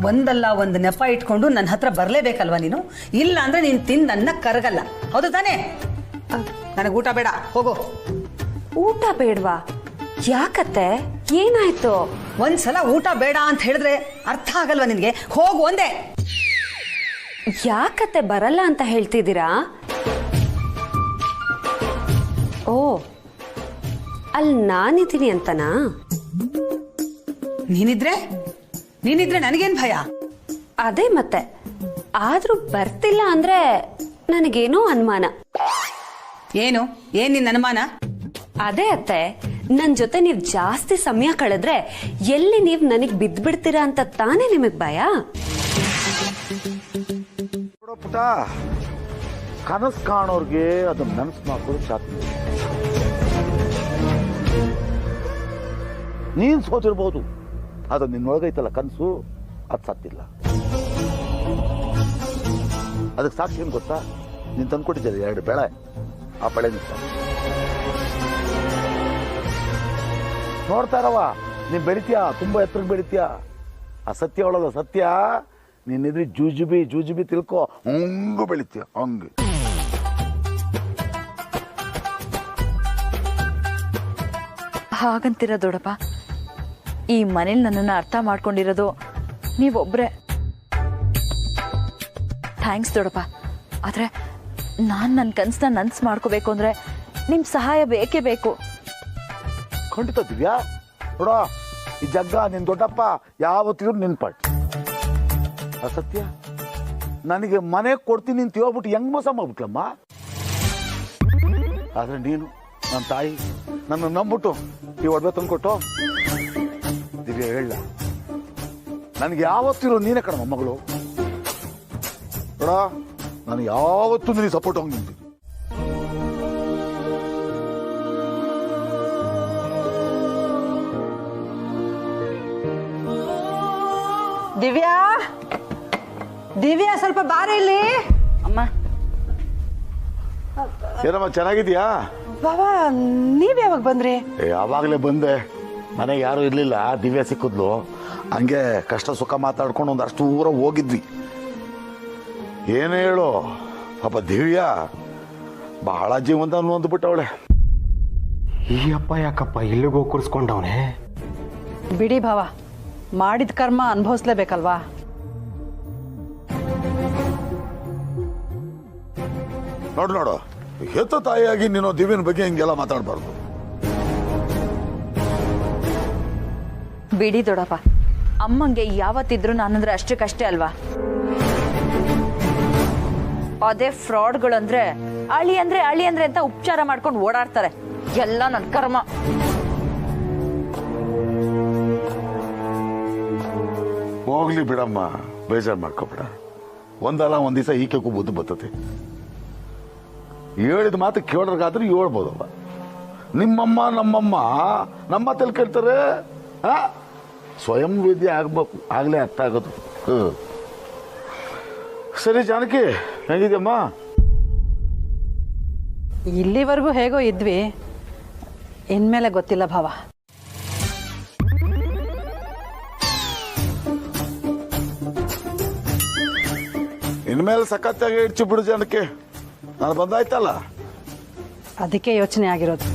ಒಂದಲ್ಲ ಒಂದು ನೆಪ ಇಟ್ಕೊಂಡು ನನ್ನ ಹತ್ರ ಬರಲೇಬೇಕಲ್ವಾ ನೀನು? ಇಲ್ಲ ಅಂದ್ರೆ ನೀನು ತಿಂದು ನನ್ನ ಕರಗಲ್ಲ. ಹೌದು ತಾನೇ? ನನಗೆ ಊಟ ಬೇಡ, ಹೋಗು. ಊಟ ಬೇಡವಾ? ಯಾಕತ್ತೆ, ಏನಾಯ್ತು? ಒಂದ್ಸಲ ಊಟ ಬೇಡ ಅಂತ ಹೇಳಿದ್ರೆ ಅರ್ಥ ಆಗಲ್ವಾ ನಿನಗೆ? ಹೋಗು ಒಂದೇ. ಯಾಕತ್ತೆ ಬರಲ್ಲ ಅಂತ ಹೇಳ್ತಿದ್ದೀರಾ? ಓ, ಅಲ್ಲಿ ನಾನಿದ್ದೀನಿ ಅಂತನಾ? ನೀನಿದ್ರೆ ನನಗೇನ್ ಭಯ? ಅದೇ ಮತ್ತೆ. ಆದ್ರೂ ಬರ್ತಿಲ್ಲ ಅಂದ್ರೆ ನನಗೇನೋ ಅನುಮಾನ. ಏನ್ ನಿನ್ನ ಅನುಮಾನ? ಅದೇ ಅತ್ತೆ, ನನ್ ಜೊತೆ ನೀವ್ ಜಾಸ್ತಿ ಸಮಯ ಕಳೆದ್ರೆ ಎಲ್ಲಿ ನೀವ್ ನನಗ್ ಬಿದ್ದ್ಬಿಡ್ತೀರಾ ಅಂತ ತಾನೇ ನಿಮಗ್ ಭಯ? ಪುಟ, ಕನಸು ಕಾಣೋರ್ಗೆ ಅದನ್ನ ನನಸು ಮಾಡ್ಕೊಳ್ಳೋ ಸಾಧ್ಯ. ನೀನ್ ಸೋತಿರ್ಬೋದು, ಅದು ನಿನ್ನೊಳಗೈತಲ್ಲ ಕನಸು, ಅದು ಸತ್ತಿಲ್ಲ. ಅದಕ್ಕೆ ಸಾಕ್ಷಿ ಏನ್ ಗೊತ್ತಾ? ನೀನ್ ತಂದ್ಕೊಟ್ಟಿದ್ದೆ 2 ಬೆಳೆ, ಆ ಬೆಳೆ ನಿಂತ ನೋಡ್ತಾ ಇರವ. ನೀನ್ ಬೆಳಿತೀಯ, ತುಂಬಾ ಎತ್ತರಕ್ಕೆ ಬೆಳಿತೀಯ. ಆ ಸತ್ಯ ಒಳದ ಸತ್ಯ ನಿನ್ನಿದ್ರಿ ಜೂಜುಬಿ ತಿಳ್ಕೊ, ಹಂಗು ಬೆಳಿತೀಯ ಹಂಗೆ. ಹಾಗಂತೀರ ದೊಡ್ಡಪ್ಪ? ಈ ಮನೇಲಿ ನನ್ನನ್ನು ಅರ್ಥ ಮಾಡ್ಕೊಂಡಿರೋದು ನೀವೊಬ್ರೆ. ಥ್ಯಾಂಕ್ಸ್ ದೊಡ್ಡಪ್ಪ. ಆದ್ರೆ ನಾನು ನನ್ನ ಕನಸನ್ನ ನನಸು ಮಾಡ್ಕೋಬೇಕು ಅಂದ್ರೆ ನಿಮ್ ಸಹಾಯ ಬೇಕೇ ಬೇಕು. ಖಂಡಿತ ದಿವ್ಯಾ. ನೋಡ, ಈ ಜಗ್ಗ ನಿನ್ ದೊಡ್ಡಪ್ಪ ಯಾವತ್ತಿದ್ರು ನಿನ್ ಪಟ್. ಅಸತ್ಯ ನನಗೆ ಮನೆ ಕೊಡ್ತೀನಿ ಅಂತ ಹೇಳ್ಬಿಟ್ಟು ಹೆಂಗ್ ಮೋಸ ಮಾಡ್ಬಿಟ್ಲಮ್ಮ. ಆದ್ರೆ ನೀನು ನನ್ನ ತಾಯಿ ನನ್ನ ನಂಬಿಟ್ಟು ಈ ಒಡವೆ ತಂದ್ಕೊಟ್ಟು ದಿವ್ಯಾ ಹೇಳ, ನನಗೆ ಯಾವತ್ತಿರೋ ನೀನೇ ಕಣಮ್ಮ ಮಗಳು. ನೋಡ, ನಾನು ಯಾವತ್ತೂ ನಿನಗೆ ಸಪೋರ್ಟ್ ಹೋಗಿ ನಿಂತೀನಿ. ದಿವ್ಯಾ ಸ್ವಲ್ಪ ಬಾರಿ ಇಲ್ಲಿ. ಅಮ್ಮ, ಏನಮ್ಮ ಚೆನ್ನಾಗಿದ್ಯಾ? ಬಾಬಾ, ನೀವ್ ಯಾವಾಗ ಬಂದ್ರಿ? ಯಾವಾಗಲೇ ಬಂದೆ. ಮನೆಗೆ ಯಾರು ಇರ್ಲಿಲ್ಲ, ದಿವ್ಯಾ ಸಿಕ್ಕಿದ್ಲು. ಹಂಗೆ ಕಷ್ಟ ಸುಖ ಮಾತಾಡ್ಕೊಂಡು ಒಂದಷ್ಟು ಊರ ಹೋಗಿದ್ವಿ. ಏನು ಹೇಳು ಪಾಪ, ದಿವ್ಯಾ ಬಹಳ ಜೀವಂತ ಅಂದ್ಬಿಟ್ಟವಳೆ. ಈ ಅಪ್ಪ ಯಾಕಪ್ಪ ಇಲ್ಲಿಗೆ ಹೋಗಿ ಕೂರಿಸ್ಕೊಂಡವನೆ? ಬಿಡಿ ಭಾವ, ಮಾಡಿದ ಕರ್ಮ ಅನುಭವಿಸ್ಲೇಬೇಕಲ್ವಾ? ನೋಡು, ಹೆತ್ತ ತಾಯಿಯಾಗಿ ನೀನು ದಿವ್ಯನ ಬಗ್ಗೆ ಹಿಂಗೆಲ್ಲ ಮಾತಾಡಬಾರ್ದು. ಬಿಡಿ ದೊಡ್ಡಪ್ಪ, ಅಮ್ಮಂಗೆ ಯಾವತ್ತಿದ್ರು ನಾನಂದ್ರೆ ಅಷ್ಟಕ್ಕಷ್ಟೇ ಅಲ್ವಾ? ಅದೇ ಫ್ರಾಡ್ಗಳಂದ್ರೆ ಅಳಿ ಅಂದ್ರೆ ಅಂತ ಉಪಚಾರ ಮಾಡ್ಕೊಂಡು ಓಡಾಡ್ತಾರೆ. ಎಲ್ಲ ನನ್ನ ಕರ್ಮ. ಹೋಗ್ಲಿ ಬಿಡಮ್ಮ, ಬೇಜಾರು ಮಾಡ್ಕೋಬೇಡ. ಒಂದಲ್ಲ ಒಂದ್ ದಿವಸ ಈಕೆಗೂ ಬುದ್ಧಿ ಬರ್ತದೆ. ಹೇಳಿದ ಮಾತು ಕೇಳೋರ್ಗಾದ್ರೂ ಹೇಳ್ಬೋದಲ್ಲ. ನಿಮ್ಮಮ್ಮ ನಮ್ಮಮ್ಮ ನಮ್ಮ ತಲೆ ಕೇಳ್ತಾರೆ. ಸ್ವಯಂ ವಿದ್ಯೆ ಆಗ್ಬೇಕು, ಆಗ್ಲೇ ಅರ್ಥ ಆಗೋದು. ಸರಿ ಜಾನಕಿ, ಹೇಗಿದ್ಯಮ್ಮ? ಇಲ್ಲಿವರೆಗೂ ಹೇಗೋ ಇದ್ವಿ, ಇನ್ಮೇಲೆ ಗೊತ್ತಿಲ್ಲ ಭಾವ. ಇನ್ಮೇಲೆ ಸಖತ್ತಾಗಿ ಇಡ್ಚಿ ಬಿಡು ಜನಕ್ಕೆ. ನಾನು ಬಂದಾಯ್ತಲ್ಲ, ಅದಕ್ಕೆ ಯೋಚನೆ ಆಗಿರೋದು.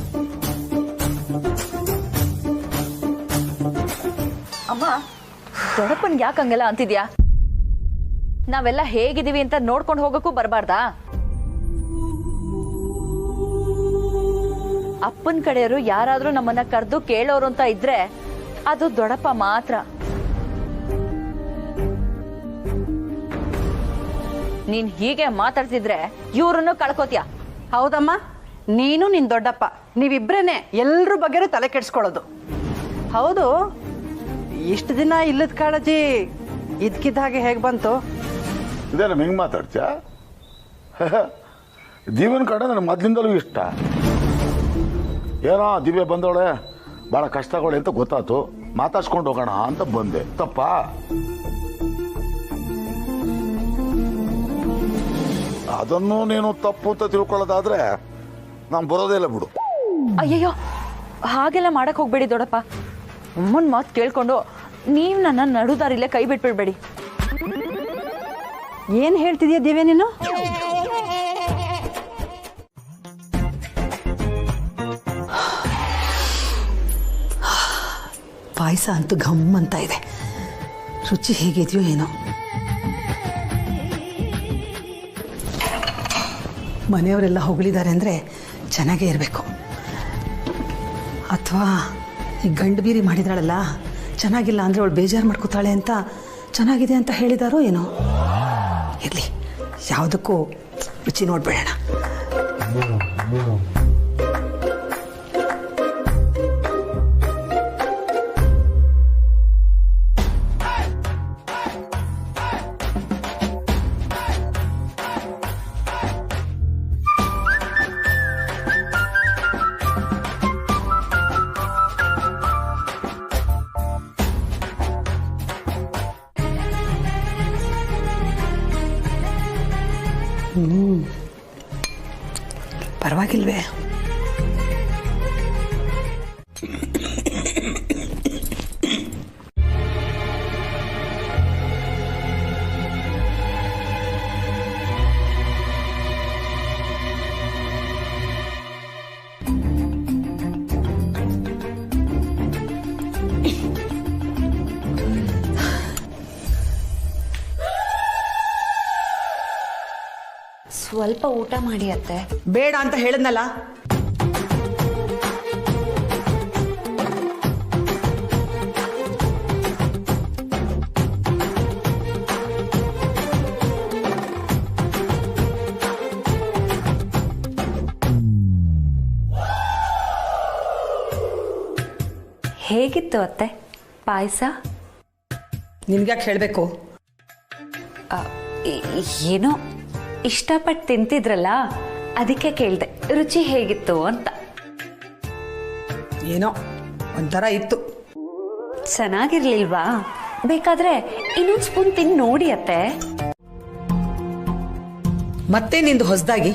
ಅಮ್ಮ, ದೊಡ್ಡಪ್ಪನ್ಗೆ ಯಾಕೆ ಹಂಗೆಲ್ಲ ಅಂತಿದ್ಯಾ? ನಾವೆಲ್ಲ ಹೇಗಿದೀವಿ ಅಂತ ನೋಡ್ಕೊಂಡು ಹೋಗಕ್ಕೂ ಬರಬಾರ್ದಾ? ಅಪ್ಪನ ಕಡೆಯವರು ಯಾರಾದ್ರೂ ನಮ್ಮನ್ನ ಕರೆದು ಕೇಳೋರು ಅಂತ ಇದ್ರೆ ಅದು ದೊಡ್ಡಪ್ಪ ಮಾತ್ರ. ನೀನ್ ಹೀಗೆ ಮಾತಾಡ್ತಿದ್ರೆ ಇವ್ರನ್ನು ಕಳ್ಕೋತೀಯ. ಹೌದಮ್ಮ, ನೀನು ನಿನ್ ದೊಡ್ಡಪ್ಪ ನೀವಿಬ್ರೇನೆ ಎಲ್ರ ಬಗ್ಗೆನೂ ತಲೆ ಕೆಡ್ಸ್ಕೊಳ್ಳೋದು. ಹೌದು, ಇಷ್ಟು ದಿನ ಇಲ್ಲದ ಕಾಳಜಿ ಇದ್ಕಿದ್ದ ಹಾಗೆ ಹೇಗೆ ಬಂತು? ಇದೇ ನಮ್ಮ ಹೆಂಗ್ ಮಾತಾಡ್ತೀಯ? ದಿವ್ಯನ ಕಡೆ ನನಗೆ ಮೊದ್ಲಿಂದಲೂ ಇಷ್ಟ. ಏನೋ ದಿವ್ಯ ಬಂದವಳೆ, ಭಾಳ ಕಷ್ಟಗಳು ಅಂತ ಗೊತ್ತಾಯ್ತು, ಮಾತಾಡ್ಸ್ಕೊಂಡು ಹೋಗೋಣ ಅಂತ ಬಂದೆ. ತಪ್ಪಾ? ಅದನ್ನು ನೀನು ತಪ್ಪು ಅಂತ ತಿಳ್ಕೊಳ್ಳೋದಾದ್ರೆ ನಾನು ಬರೋದೇ ಇಲ್ಲ ಬಿಡು. ಅಯ್ಯಯ್ಯೋ, ಹಾಗೆಲ್ಲ ಮಾಡಕ್ ಹೋಗ್ಬೇಡಿ ದೊಡ್ಡಪ್ಪ. ಅಮ್ಮನ ಮಾತು ಕೇಳ್ಕೊಂಡು ನೀವು ನನ್ನ ನಡುದಾರಿಲ್ಲೇ ಕೈ ಬಿಟ್ಬಿಡ್ಬೇಡಿ. ಏನು ಹೇಳ್ತಿದ್ಯಾ ದಿವ್ಯ ನೀನು? ಪಾಯಸ ಅಂತೂ ಘಮ್ ಅಂತ ಇದೆ. ರುಚಿ ಹೇಗಿದೆಯೋ ಏನೋ. ಮನೆಯವರೆಲ್ಲ ಹೊಗಳಿದ್ದಾರೆ ಅಂದರೆ ಚೆನ್ನಾಗೇ ಇರಬೇಕು. ಅಥವಾ ಈ ಗಂಡು ಬೀರಿ ಮಾಡಿದ್ರಳಲ್ಲ, ಚೆನ್ನಾಗಿಲ್ಲ ಅಂದರೆ ಅವಳು ಬೇಜಾರು ಮಾಡ್ಕೋತಾಳೆ ಅಂತ ಚೆನ್ನಾಗಿದೆ ಅಂತ ಹೇಳಿದಾರೋ ಏನೋ. ಇರಲಿ, ಯಾವುದಕ್ಕೂ ರುಚಿ ನೋಡ್ಬೇಡೋಣ. ಪರವಾಗಿಲ್ವೇ? ಸ್ವಲ್ಪ ಊಟ ಮಾಡಿ ಅತ್ತೆ. ಬೇಡ ಅಂತ ಹೇಳಿದ್ನಲ್ಲ. ಹೇಗಿತ್ತು ಅತ್ತೆ ಪಾಯಸ? ನಿನ್ಗ್ಯಾಕೆ ಹೇಳಬೇಕು? ಏನೋ ಇಷ್ಟಪಟ್ಟು ತಿಂತಿದ್ರಲ್ಲ, ಅದಕ್ಕೆ ಕೇಳಿದೆ ರುಚಿ ಹೇಗಿತ್ತು ಅಂತ. ಏನೋ ಒಂಥರ ಇತ್ತು. ಚೆನ್ನಾಗಿರ್ಲಿಲ್ವಾ? ಬೇಕಾದ್ರೆ ಇನ್ನೊಂದು ಸ್ಪೂನ್ ತಿಂದು ನೋಡಿ ಅತ್ತೆ. ಮತ್ತೆ ನಿಂದು ಹೊಸದಾಗಿ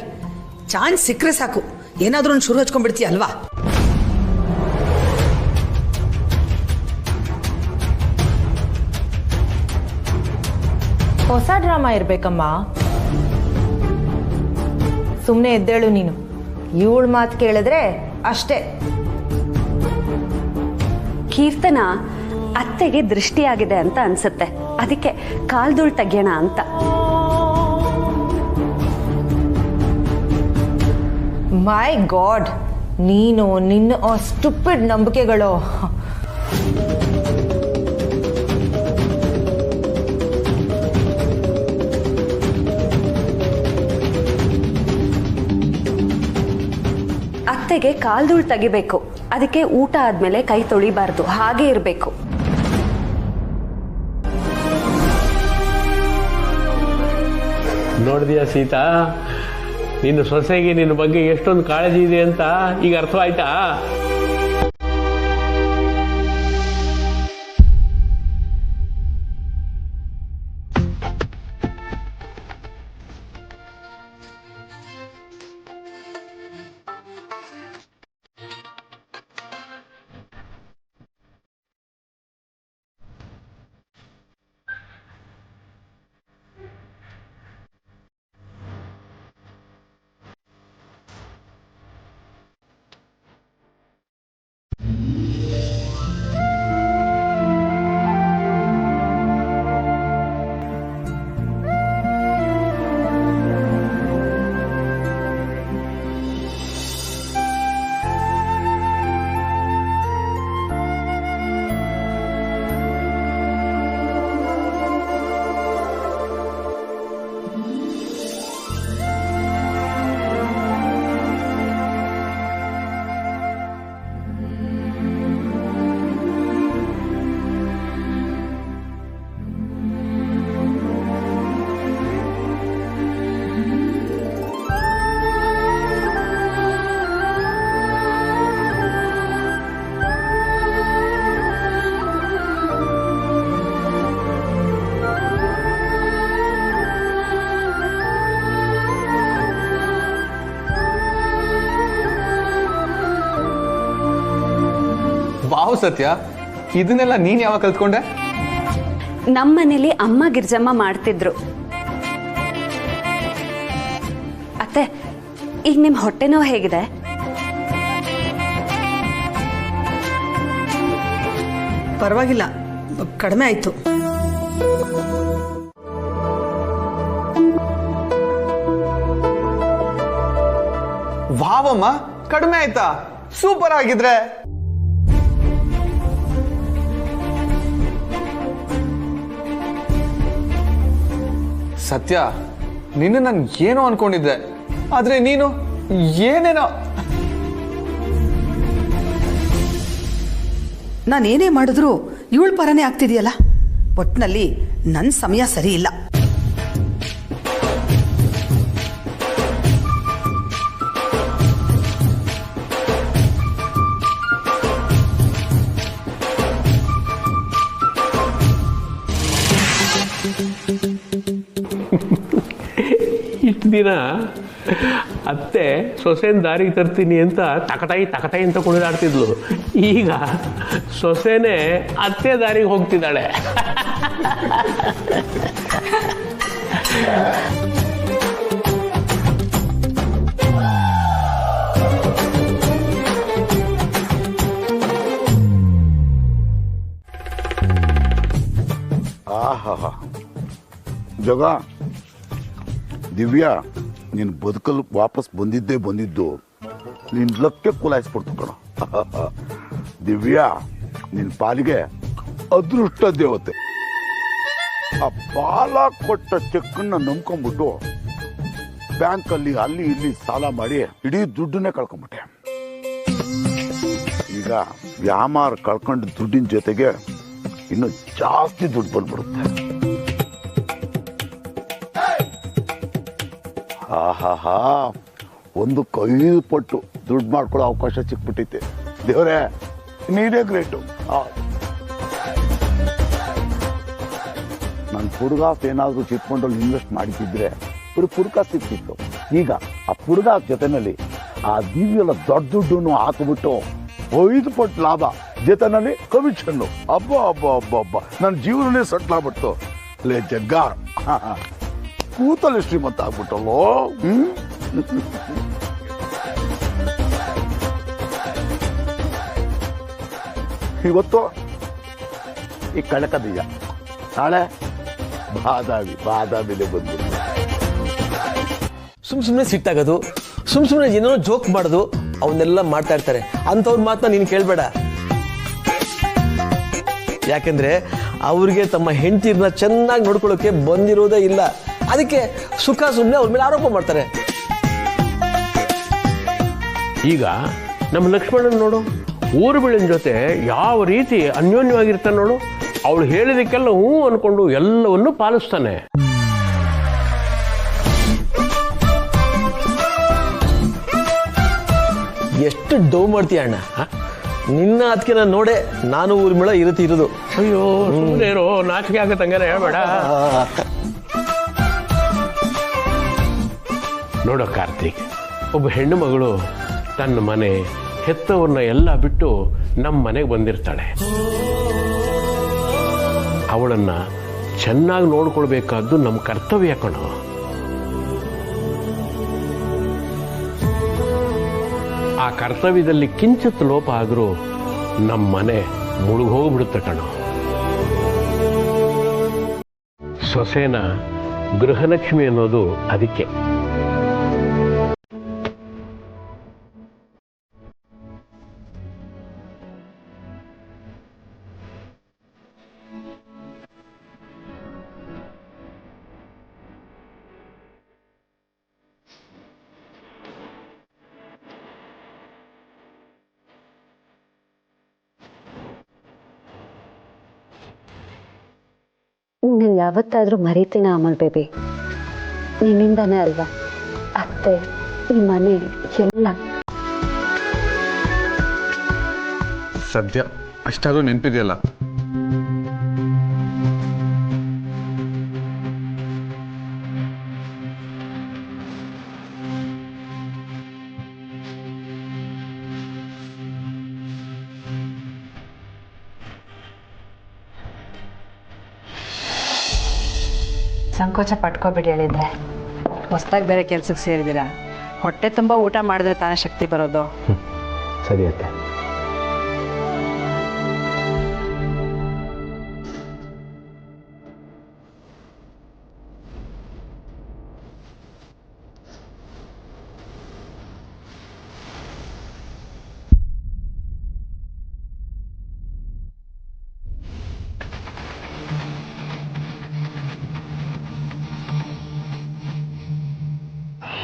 ಚಾನ್ಸ್ ಸಿಕ್ಕರೆ ಸಾಕು ಏನಾದ್ರೂ ಒಂದು ಶುರು ಹಚ್ಕೊಂಡ್ಬಿಡ್ತೀಯ ಅಲ್ವಾ? ಹೊಸ ಡ್ರಾಮಾ ಇರ್ಬೇಕಮ್ಮ. ಸುಮ್ಮನೆ ಎದ್ದೇಳು ನೀನು. ಇವಳ ಮಾತು ಕೇಳಿದ್ರೆ ಅಷ್ಟೇ. ಕೀರ್ತನ ಅತ್ತೆಗೆ ದೃಷ್ಟಿಯಾಗಿದೆ ಅಂತ ಅನ್ಸುತ್ತೆ, ಅದಕ್ಕೆ ಕಾಲ್ಧೂಳ್ ತೆಗ್ಯೋಣ ಅಂತ. ಮೈ ಗಾಡ್, ನೀನು ನಿನ್ನ ಸ್ಟುಪಿಡ್ ನಂಬಿಕೆಗಳು. ಅತ್ತೆಗೆ ಕಾಲ್ಧೂಳ್ ತೆಗಿಬೇಕು, ಅದಕ್ಕೆ ಊಟ ಆದ್ಮೇಲೆ ಕೈ ತೊಳಿಬಾರ್ದು, ಹಾಗೆ ಇರಬೇಕು. ನೋಡಿದ್ಯಾ ಸೀತಾ, ನಿನ್ನ ಸೊಸೆಗೆ ನಿನ್ನ ಬಗ್ಗೆ ಎಷ್ಟೊಂದು ಕಾಳಜಿ ಇದೆ ಅಂತ ಈಗ ಅರ್ಥವಾಯ್ತಾ? ಸತ್ಯ, ಇದನ್ನೆಲ್ಲ ನೀನ್ ಯಾವಾಗ ಕಲ್ತ್ಕೊಂಡೆ? ನಮ್ಮನೇಲಿ ಅಮ್ಮ ಗಿರ್ಜಮ್ಮ ಮಾಡ್ತಿದ್ರು. ಅತ್ತೆ, ಈಗ ನಿಮ್ ಹೊಟ್ಟೆ ನೋವು ಹೇಗಿದೆ? ಪರವಾಗಿಲ್ಲ, ಕಡಿಮೆ ಆಯ್ತು. ವಾವಮ್ಮ, ಕಡಿಮೆ ಆಯ್ತಾ? ಸೂಪರ್ ಆಗಿದ್ರೆ. ಸತ್ಯ, ನಿನ್ನ ನಾನು ಏನೋ ಅನ್ಕೊಂಡಿದ್ದೆ, ಆದ್ರೆ ನೀನು ಏನೇನೋ. ನಾನೇನೇ ಮಾಡಿದ್ರು ಇವಳ ಪರನೇ ಆಗ್ತಿದೆಯಲ್ಲ. ಒಟ್ಟಿನಲ್ಲಿ ನನ್ನ ಸಮಯ ಸರಿ ಇಲ್ಲ. ಇಷ್ಟು ದಿನ ಅತ್ತೆ ಸೊಸೆನ ದಾರಿಗೆ ತರ್ತೀನಿ ಅಂತ ತಕತಾಯಿ ಅಂತ ಕುಣಿದಾಡ್ತಿದ್ಲು. ಈಗ ಸೊಸೆನೇ ಅತ್ತೆ ದಾರಿಗೆ ಹೋಗ್ತಿದ್ದಾಳೆ. ಆಹಾ ಜಗ, ದಿವ್ಯಾ, ನೀನು ಬದುಕಲು ವಾಪಸ್ ಬಂದಿದ್ದು ನಿನ್ ಲಕ್ಕೆ ಕುಲಾಯಿಸ್ಬಿಡ್ತು ಕಣ. ದಿವ್ಯಾ, ನಿನ್ ಪಾಲಿಗೆ ಅದೃಷ್ಟ ದೇವತೆ. ಆ ಬಾಲ ಕೊಟ್ಟ ಚೆಕ್ಕನ್ನ ನಂಬ್ಕೊಂಡ್ಬಿಟ್ಟು ಬ್ಯಾಂಕಲ್ಲಿ ಅಲ್ಲಿ ಇಲ್ಲಿ ಸಾಲ ಮಾಡಿ ಇಡೀ ದುಡ್ಡನ್ನೇ ಕಳ್ಕೊಂಡ್ಬಿಟ್ಟೆ. ಈಗ ವ್ಯಾಮಾರ ಕಳ್ಕೊಂಡ ದುಡ್ಡಿನ ಜೊತೆಗೆ ಇನ್ನು ಜಾಸ್ತಿ ದುಡ್ಡು ಬಂದ್ಬಿಡುತ್ತೆ. ಆಹಾಹಾ, ಒಂದು 5 ಪಟ್ಟು ದುಡ್ಡು ಮಾಡ್ಕೊಳ್ಳೋ ಅವಕಾಶ ಸಿಕ್ಬಿಟ್ಟೈತೆ. ದೇವ್ರೆ, ನೀನೇ ಗ್ರೇಟು. ನನ್ನ ಪುಡ್ಗಾಸ್ ಏನಾದರೂ ಚಿಟ್ಕೊಂಡಲ್ಲಿ ಇನ್ವೆಸ್ಟ್ ಮಾಡಿಸಿದ್ರೆ ಪುಡ್ಗಾಸ್ ಸಿಕ್ತಿತ್ತು. ಈಗ ಆ ಪುಡ್ಗಾಸ್ ಜೊತೆನಲ್ಲಿ ಆ ದಿವ್ಯೆಲ್ಲ ದೊಡ್ಡ ದುಡ್ಡನ್ನು ಹಾಕಿಬಿಟ್ಟು 5 ಪಟ್ಟು ಲಾಭ ಜೊತೆನಲ್ಲಿ ಕಮಿಷನ್ನು. ಹಬ್ಬ ನನ್ನ ಜೀವನನೇ ಸೆಟ್ಲ್ ಆಗ್ಬಿಡ್ತು. ಲೇ ಜಗ್ಗ, ಕೂತಲ್ಲಿ ಶ್ರೀಮಂತ ಆಗ್ಬಿಟ್ಟಲ್ಲೋ. ಇವತ್ತು ಈ ಕಳಕ ಬೀಜ, ನಾಳೆ ಬಾದಾಮಿಲೆ ಬಂದ್ಬಿಟ್ಟು ಸುಮ್ಮನೆ ಸಿಟ್ಟಾಗೋದು, ಸುಮ್ಮನೆ ಏನೋ ಜೋಕ್ ಮಾಡೋದು, ಅವನ್ನೆಲ್ಲ ಮಾಡ್ತಾ ಇರ್ತಾರೆ. ಅಂಥವ್ರ ಮಾತನ್ನ ನೀನು ಕೇಳಬೇಡ. ಯಾಕೆಂದ್ರೆ ಅವ್ರಿಗೆ ತಮ್ಮ ಹೆಂಡತಿರನ್ನ ಚೆನ್ನಾಗಿ ನೋಡ್ಕೊಳ್ಳೋಕೆ ಬಂದಿರೋದೇ ಇಲ್ಲ. ಅದಕ್ಕೆ ಸುಖ ಸುಮ್ಮನೆ ಅವ್ರ ಮೇಲೆ ಆರೋಪ ಮಾಡ್ತಾರೆ. ಈಗ ನಮ್ಮ ಲಕ್ಷ್ಮಣನ್ ನೋಡು, ಊರುಗಳಿನ ಜೊತೆ ಯಾವ ರೀತಿ ಅನ್ಯೋನ್ಯವಾಗಿರ್ತಾನೆ ನೋಡು. ಅವಳು ಹೇಳಿದಕ್ಕೆಲ್ಲ ಹ್ಞೂ ಅನ್ಕೊಂಡು ಎಲ್ಲವನ್ನೂ ಪಾಲಿಸ್ತಾನೆ. ಎಷ್ಟು ಡೌ ಮಾಡ್ತೀಯ ಅಣ್ಣ. ನಿನ್ನ ಅದಕ್ಕೆ ನಾನು ನೋಡೆ ನಾನು ಊರ್ ಮೇಳ ಇರೋದು. ಅಯ್ಯೋ, ಸುಮ್ಮನೆ ಇರೋ, ನಾಚಿಕೆ ಆಗತ್ತೆ, ಹಂಗಾರೆ ಹೇಳ್ಬೇಡ. ನೋಡೋ ಕಾರ್ತಿಕ್, ಒಬ್ಬ ಹೆಣ್ಣು ಮಗಳು ತನ್ನ ಮನೆ ಹೆತ್ತವ್ರನ್ನ ಎಲ್ಲ ಬಿಟ್ಟು ನಮ್ಮ ಮನೆಗೆ ಬಂದಿರ್ತಾಳೆ. ಅವಳನ್ನ ಚೆನ್ನಾಗಿ ನೋಡ್ಕೊಳ್ಬೇಕಾದ್ದು ನಮ್ಮ ಕರ್ತವ್ಯ ಕಣೋ. ಆ ಕರ್ತವ್ಯದಲ್ಲಿ ಕಿಂಚಿತ್ ಲೋಪ ಆದರೂ ನಮ್ಮ ಮನೆ ಮುಳುಗೋಗ್ಬಿಡುತ್ತೆ ಕಣೋ. ಸೊಸೆನ ಗೃಹಲಕ್ಷ್ಮಿ ಅನ್ನೋದು ಅದಕ್ಕೆ. ನೀವು ಯಾವತ್ತಾದರೂ ಮರಿತೀನ ಅಮಲ್ ಬೇಬಿ? ನಿನ್ನಿಂದಾನೇ ಅಲ್ವಾ ಅತ್ತೆ, ಈ ಮನೆ ಎಲ್ಲ. ಸದ್ಯ ಅಷ್ಟಾದ್ರೂ ನೆನಪಿದೆಯಲ್ಲ. ಸಂಕೋಚ ಪಟ್ಕೋಬಿಡಿ ಹೇಳಿದ್ರೆ. ಹೊಸ್ದಾಗಿ ಬೇರೆ ಕೆಲ್ಸಕ್ಕೆ ಸೇರಿದ್ದೀರಾ, ಹೊಟ್ಟೆ ತುಂಬ ಊಟ ಮಾಡಿದ್ರೆ ತಾನೇ ಶಕ್ತಿ ಬರೋದು. ಸರಿ ಅತ್ತೆ.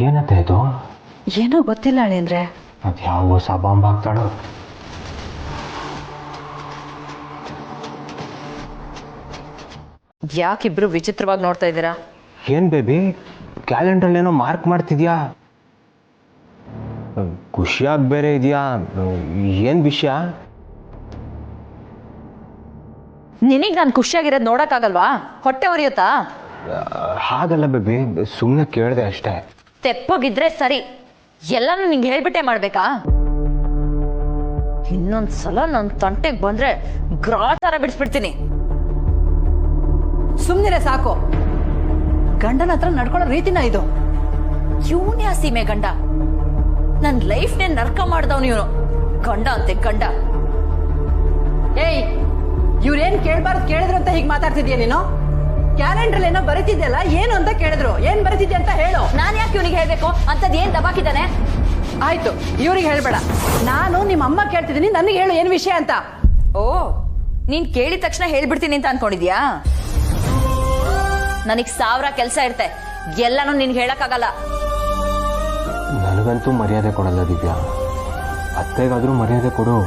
ಏನತ್ತೆ ಇದು? ಏನೋ ಗೊತ್ತಿಲ್ಲ ಅಳಿಯಂದ್ರೆ. ಅದು ಯಾವ ಹೊಸ ಬಾಂಬ್ ಹಾಕ್ತಾಳೋ. ಯಾಕಿಬ್ರು ವಿಚಿತ್ರವಾಗಿ ನೋಡ್ತಾ ಇದ್ದೀರಾ? ಏನ್ ಬೇಬಿ, ಕ್ಯಾಲೆಂಡ್ರಲ್ಲಿ ಏನೋ ಮಾರ್ಕ್ ಮಾಡ್ತಿದ್ಯಾ? ಖುಷಿಯಾಗಿ ಬೇರೆ ಇದೆಯಾ? ಏನ್ ವಿಷಯ? ನಿನಗೆ ನಾನು ಖುಷಿಯಾಗಿರೋದು ನೋಡೋಕ್ಕಾಗಲ್ವಾ? ಹೊಟ್ಟೆ ಉರಿಯುತ್ತಾ? ಹಾಗಲ್ಲ ಬೇಬಿ, ಸುಮ್ಮನೆ ಕೇಳಿದೆ ಅಷ್ಟೇ. ತೆಪ್ಪಗಿದ್ರೆ ಸರಿ, ಎಲ್ಲಾನು ನಿಂಗೆ ಹೇಳ್ಬಿಟ್ಟೆ ಮಾಡ್ಬೇಕಾ? ಇನ್ನೊಂದ್ಸಲ ನನ್ನ ತಂಟೆಗೆ ಬಂದ್ರೆ ಗ್ರಾಚಾರ ಬಿಡಿಸ್ಬಿಡ್ತೀನಿ. ಸುಮ್ಮನೆ ಸಾಕು. ಗಂಡನ ಹತ್ರ ನಡ್ಕೊಳ್ಳೋ ರೀತಿನ ಇದು. ಇವನ್ಯಾ ಸೀಮೆ ಗಂಡ? ನನ್ನ ಲೈಫ್ನೇ ನರ್ಕ ಮಾಡ್ದವನು ಇವನು. ಗಂಡ ಅಂತೆ ಗಂಡ. ಏಯ್, ಇವ್ರೇನ್ ಕೇಳ್ಬಾರ್ದು ಕೇಳಿದ್ರು ಅಂತ ಹೀಗೆ ಮಾತಾಡ್ತಿದ್ಯಾ ನೀನು? ಕ್ಯಾಲೆಂಡರ್ ಏನೋ ಬರೀತಿದ್ಯಲ್ಲ, ಏನು ಅಂತ ಕೇಳಿದ್ರು. ಏನ್ ಬರೀತಿದ್ಯ ಅಂತ ಹೇಳು. ನಾನ್ ಯಾಕೆ ಇವನಿಗೆ ಹೇಳ್ಬೇಕು? ಅಂತದ್ ಏನ್ ದಬಾಕಿದ್ದಾನೆ? ಆಯ್ತು, ಇವ್ರಿಗೆ ಹೇಳ್ಬೇಡ. ನಾನು ನಿಮ್ಮ ಅಮ್ಮ ಕೇಳ್ತಿದ್ದೀನಿ, ನನಗೆ ಹೇಳು ಏನ್ ವಿಷಯ ಅಂತ. ಓ, ನೀನ್ ಕೇಳಿದ ತಕ್ಷಣ ಹೇಳ್ಬಿಡ್ತೀನಿ ಅಂತ ಅನ್ಕೊಂಡಿದ್ಯಾ? ನನಗ್ 1000 ಕೆಲಸ ಇರುತ್ತೆ, ಎಲ್ಲಾನು ನಿನ್ಗೆ ಹೇಳಕ್ಕಾಗಲ್ಲ. ನನಗಂತೂ ಮರ್ಯಾದೆ ಕೊಡಲ್ಲ ದಿವ್ಯಾ, ಅತ್ತೆಗಾದ್ರೂ ಮರ್ಯಾದೆ ಕೊಡು.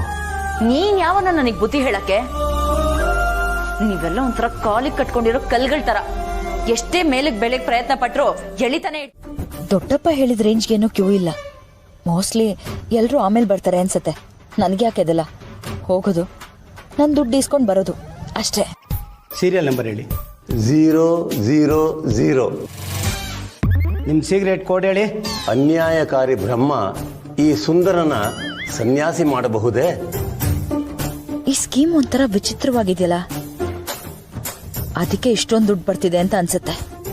ನೀನ್ ಯಾವನ ನನಗ್ ಬುದ್ಧಿ ಹೇಳಕ್ಕೆ? ನೀವೆಲ್ಲ ಒಂಥರ ಕಾಲಿಗೆ ಕಟ್ಕೊಂಡಿರೋ ಕಲ್ಗಳ ತರ. ಎಷ್ಟೇ ಮೇಲಕ್ ಬೆಳಕ್ ಪ್ರಯತ್ನ ಪಟ್ರು ಎಳಿತಾನೆ. ದೊಡ್ಡಪ್ಪ ಹೇಳಿದ ರೇಂಜ್ಗೇನೋ ಕ್ಯೂ ಇಲ್ಲ. ಮೋಸ್ಟ್ಲಿ ಎಲ್ರು ಆಮೇಲೆ ಬರ್ತಾರೆ ಅನ್ಸತ್ತೆ. ನನ್ಗೆ ಯಾಕೆದಲ್ಲ, ಹೋಗೋದು, ನನ್ ದುಡ್ಡು ಇಸ್ಕೊಂಡ್ ಬರೋದು ಅಷ್ಟೇ. ಸೀರಿಯಲ್ ನಂಬರ್ ಹೇಳಿ. 000. ನಿಮ್ಮ ಸಿಗರೇಟ್ ಕೋಡ್ ಹೇಳಿ. ಅನ್ಯಾಯಕಾರಿ ಬ್ರಹ್ಮ ಈ ಸುಂದರನ ಸನ್ಯಾಸಿ ಮಾಡಬಹುದೇ? ಈ ಸ್ಕೀಮ್ ಒಂಥರ ವಿಚಿತ್ರವಾಗಿದೆಯಲ್ಲ, ಅದಕ್ಕೆ ಇಷ್ಟೊಂದು ದುಡ್ಡು ಬರ್ತಿದೆ ಅಂತ ಅನ್ಸುತ್ತೆ.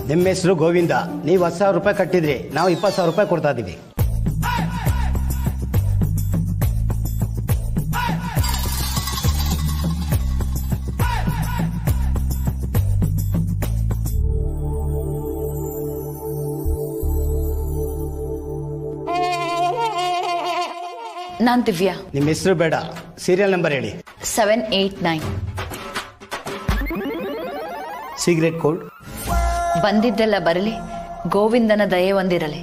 ನಿಮ್ಮ ಹೆಸರು ಗೋವಿಂದ, ನೀವು 10,000 ರೂಪಾಯಿ ಕಟ್ಟಿದ್ರಿ, ನಾವು 20,000 ರೂಪಾಯಿ ಕೊಡ್ತಾ ಇದೀವಿ. ನಾನ್ ದಿವ್ಯಾ. ನಿಮ್ಮ ಹೆಸರು ಬೇಡ, ಸೀರಿಯಲ್ ನಂಬರ್ ಹೇಳಿ. 789. Cigarette code. ಬಂದಿದ್ದೆಲ್ಲ ಬರಲಿ, ಗೋವಿಂದನ ದಯೆ ಒಂದಿರಲಿ.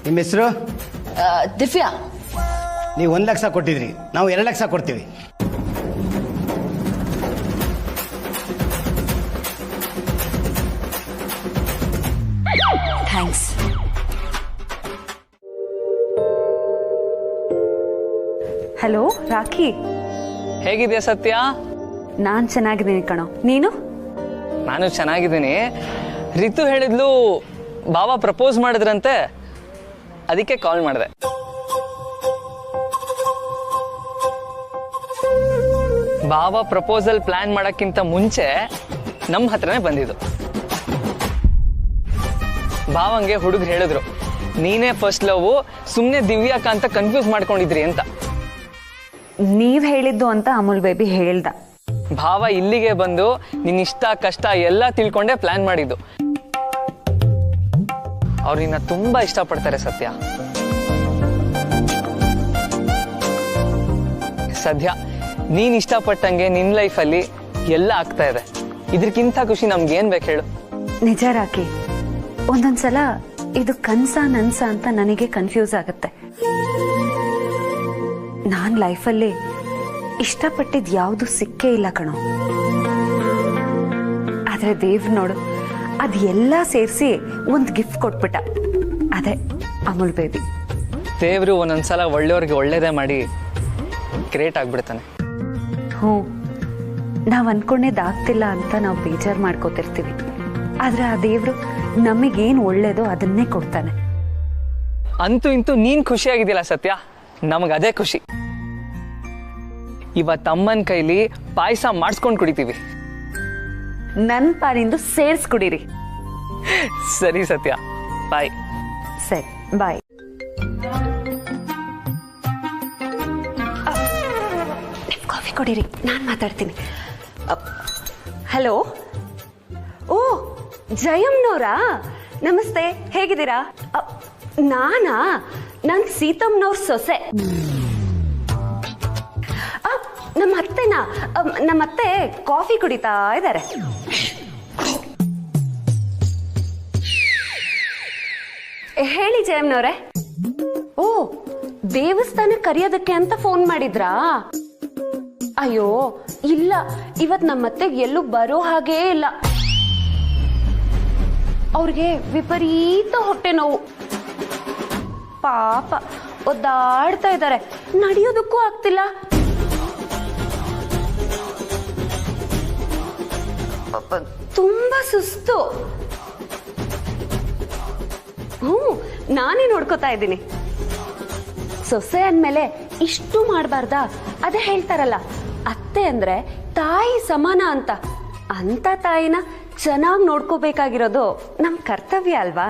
ನಿಮ್ಮ ಹೆಸರು? ದಿವ್ಯಾ. ನೀವು 1 ಲಕ್ಷ ಕೊಟ್ಟಿದ್ರಿ, ನಾವು 2 ಲಕ್ಷ ಕೊಡ್ತೀವಿ. ಥ್ಯಾಂಕ್ಸ್. ಹಲೋ ರಾಖಿ, ಹೇಗಿದೆಯಾ ಸತ್ಯ? ನಾನ್ ಚೆನ್ನಾಗಿದ್ದೀನಿ ಕಣೋ, ನೀನು? ನಾನು ಚೆನ್ನಾಗಿದ್ದೀನಿ. ರಿತು ಹೇಳಿದ್ಲು ಬಾಬಾ ಪ್ರಪೋಸ್ ಮಾಡಿದ್ರಂತೆ, ಅದಕ್ಕೆ ಕಾಲ್ ಮಾಡಿದೆ. ಬಾಬಾ ಪ್ರಪೋಸಲ್ ಪ್ಲಾನ್ ಮಾಡಕ್ಕಿಂತ ಮುಂಚೆ ನಮ್ಮ ಹತ್ರನೇ ಬಂದಿದ್ದು. ಬಾವಂಗೆ ಹುಡುಗರು ಹೇಳಿದ್ರು, ನೀನೇ ಫಸ್ಟ್ ಲವ್, ಸುಮ್ಮನೆ ದಿವ್ಯಾಕ ಅಂತ ಕನ್ಫ್ಯೂಸ್ ಮಾಡ್ಕೊಂಡಿದ್ರಿ ಅಂತ. ನೀವ್ ಹೇಳಿದ್ದು ಅಂತ ಅಮೂಲ್ ಬೇಬಿ ಹೇಳ್ದ. ಭಾವ ಇಲ್ಲಿಗೆ ಬಂದು ನಿನ್ ಇಷ್ಟ ಕಷ್ಟ ಎಲ್ಲ ತಿಳ್ಕೊಂಡೆ ಪ್ಲಾನ್ ಮಾಡಿದ್ದು. ಅವ್ರು ನಿನ್ನ ತುಂಬಾ ಇಷ್ಟಪಡ್ತಾರೆ ಸತ್ಯ. ಸದ್ಯ ನೀನ್ ಇಷ್ಟಪಟ್ಟಂಗೆ ನಿನ್ ಲೈಫಲ್ಲಿ ಎಲ್ಲ ಆಗ್ತಾ ಇದೆ. ಇದಕ್ಕಿಂತ ಖುಷಿ ನಮ್ಗೆ ಏನ್ ಬೇಕು ಹೇಳು? ನಿಜ ರಾಕಿ, ಒಂದೊಂದ್ಸಲ ಇದು ಕನ್ಸ ನನ್ಸ ಅಂತ ನನಗೆ ಕನ್ಫ್ಯೂಸ್ ಆಗುತ್ತೆ. ನಾನ್ ಲೈಫಲ್ಲಿ ಇಷ್ಟಪಟ್ಟಿದ್ ಯಾವುದು ಸಿಕ್ಕೇ ಇಲ್ಲ ಕಣೋ. ಆದ್ರೆ ದೇವ್ರು ನೋಡು, ಅದ್ ಎಲ್ಲ ಸೇರಿಸಿ ಒಂದ್ ಗಿಫ್ಟ್ ಕೊಟ್ಬಿಟ್ಟ. ಅದೇ ಅಮೂಲ್ ಬೇಬಿ. ದೇವ್ರು ಒಂದೊಂದ್ಸಲ ಒಳ್ಳೆಯವ್ರಿಗೆ ಒಳ್ಳೇದೇ ಮಾಡಿ ಗ್ರೇಟ್ ಆಗ್ಬಿಡ್ತಾನೆ. ಹ್ಞೂ, ನಾವ್ ಅನ್ಕೊಂಡೇದಾಗ್ತಿಲ್ಲ ಅಂತ ನಾವು ಬೇಜಾರು ಮಾಡ್ಕೋತಿರ್ತೀವಿ. ಆದ್ರೆ ಆ ದೇವ್ರು ನಮಗೇನು ಒಳ್ಳೇದೋ ಅದನ್ನೇ ಕೊಡ್ತಾನೆ. ಅಂತೂ ಇಂತೂ ನೀನ್ ಖುಷಿಯಾಗಿದ್ಯಲ್ಲ ಸತ್ಯ, ನಮಗದೇ ಖುಷಿ. ಇವತ್ತು ಅಮ್ಮನ ಕೈಲಿ ಪಾಯಸ ಮಾಡಿಸ್ಕೊಂಡು ಕುಡಿತೀವಿ. ನನ್ನ ಪಾಲಿಂದು ಸೇರಿಸ್ಕೊಡಿರಿ. ಸರಿ ಸತ್ಯ, ಬಾಯ್. ಸರಿ ಬಾಯ್. ಕಾಫಿ ಕೊಡಿರಿ, ನಾನು ಮಾತಾಡ್ತೀನಿ. ಹಲೋ. ಓ ಜಯಮ್ನವರಾ, ನಮಸ್ತೆ, ಹೇಗಿದ್ದೀರಾ? ನಾನು ಸೀತಮ್ಮನವ್ರ ಸೊಸೆ. ನಮ್ಮತ್ತೆ ಕಾಫಿ ಕುಡಿತಾ ಇದ್ದಾರೆ. ಹೇಳಿ ಜಯಮ್ನವ್ರೆ. ಓ, ದೇವಸ್ಥಾನಕ್ಕೆ ಕರೆಯೋದಕ್ಕೆ ಅಂತ ಫೋನ್ ಮಾಡಿದ್ರಾ? ಅಯ್ಯೋ ಇಲ್ಲ, ಇವತ್ ನಮ್ಮತ್ತೆ ಎಲ್ಲೂ ಬರೋ ಹಾಗೇ ಇಲ್ಲ. ಅವ್ರಿಗೆ ವಿಪರೀತ ಹೊಟ್ಟೆ ನೋವು. ಪಾಪ ಒದ್ದಾಡ್ತಾ ಇದ್ದಾರೆ, ನಡೆಯೋದಕ್ಕೂ ಆಗ್ತಿಲ್ಲ. ತುಂಬಾ ಸುಸ್ತು. ನಾನೇ ನೋಡ್ಕೋತಾ ಇದ್ದೀನಿ. ಸೊಸೆ ಅಂದ್ಮೇಲೆ ಇಷ್ಟು ಮಾಡಬಾರ್ದಾ? ಅದೇ ಹೇಳ್ತಾರಲ್ಲ, ಅತ್ತೆ ಅಂದ್ರೆ ತಾಯಿ ಸಮಾನ ಅಂತ. ಅಂತ ತಾಯಿನ ಚೆನ್ನಾಗಿ ನೋಡ್ಕೋಬೇಕಾಗಿರೋದು ನಮ್ ಕರ್ತವ್ಯ ಅಲ್ವಾ?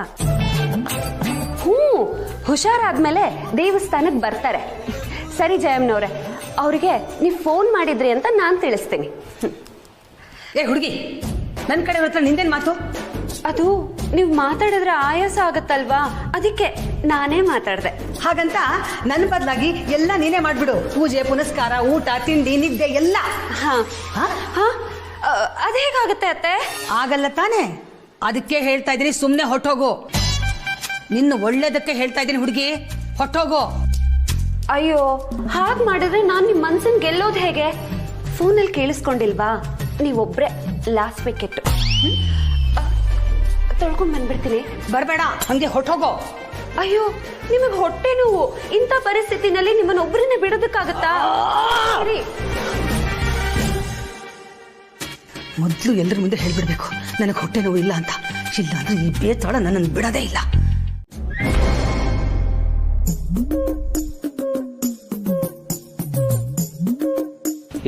ಹುಷಾರಾದ್ಮೇಲೆ ದೇವಸ್ಥಾನಕ್ಕೆ ಬರ್ತಾರೆ. ಸರಿ ಜಯಮ್ನವ್ರೆ, ಅವ್ರಿಗೆ ನೀವು ಫೋನ್ ಮಾಡಿದ್ರಿ ಅಂತ ನಾನು ತಿಳಿಸ್ತೀನಿ. ಏ ಹುಡುಗಿ, ನನ್ನ ಕಡೆ ಹತ್ರ ನಿಂದೇನ್ ಮಾತು? ಅದು ನೀವು ಮಾತಾಡಿದ್ರೆ ಆಯಾಸ ಆಗತ್ತಲ್ವಾ, ಅದಕ್ಕೆ ನಾನೇ ಮಾತಾಡ್ದೆ. ಹಾಗಂತ ನನ್ನ ಬದಲಾಗಿ ಎಲ್ಲ ನೀನೇ ಮಾಡ್ಬಿಡು. ಪೂಜೆ ಪುನಸ್ಕಾರ, ಊಟ ತಿಂಡಿ ನಿದ್ದೆ ಎಲ್ಲ. ಅದೇಗಾಗತ್ತೆ ಅತ್ತೆ? ಆಗಲ್ಲ ತಾನೆ, ಅದಕ್ಕೆ ಹೇಳ್ತಾ ಇದ್ದೀನಿ, ಸುಮ್ಮನೆ ಹೊಟ್ಟೋಗು. ನಿನ್ನ ಒಳ್ಳೇದಕ್ಕೆ ಹೇಳ್ತಾ ಇದ್ದೀನಿ ಹುಡುಗಿ, ಹೊಟ್ಟೋಗು. ಅಯ್ಯೋ, ಹಾಗೆ ಮಾಡಿದ್ರೆ ನಾನು ನಿಮ್ಮ ಮನ್ಸನ್ ಗೆಲ್ಲೋದು ಹೇಗೆ? ಫೋನಲ್ಲಿ ಕೇಳಿಸ್ಕೊಂಡಿಲ್ವಾ? ನೀವೊಬ್ರೆ ಲಾಸ್ಟ್ ವಿಕೆಟ್. ತೊಳ್ಕೊಂಡ್ ಬಂದ್ಬಿಡ್ತೀನಿ. ಬರಬೇಡ, ಹಂಗೆ ಹೊಟ್ಟೋಗೋ. ಅಯ್ಯೋ, ನಿಮಗೆ ಹೊಟ್ಟೆ ನೋವು. ಇಂಥ ಪರಿಸ್ಥಿತಿನಲ್ಲಿ ನಿಮ್ಮನ್ನ ಒಬ್ಬರನ್ನೇ ಬಿಡೋದಕ್ಕಾಗತ್ತಾ? ಮೊದಲು ಎಲ್ಲರ ಮುಂದೆ ಹೇಳ್ಬಿಡ್ಬೇಕು ನನಗೆ ಹೊಟ್ಟೆ ನೋವು ಇಲ್ಲ ಅಂತ. ಇಲ್ಲ ಅಂದ್ರೆ ಈ ಬೇತಾಳ ನನ್ನನ್ನು ಬಿಡೋದೇ ಇಲ್ಲ.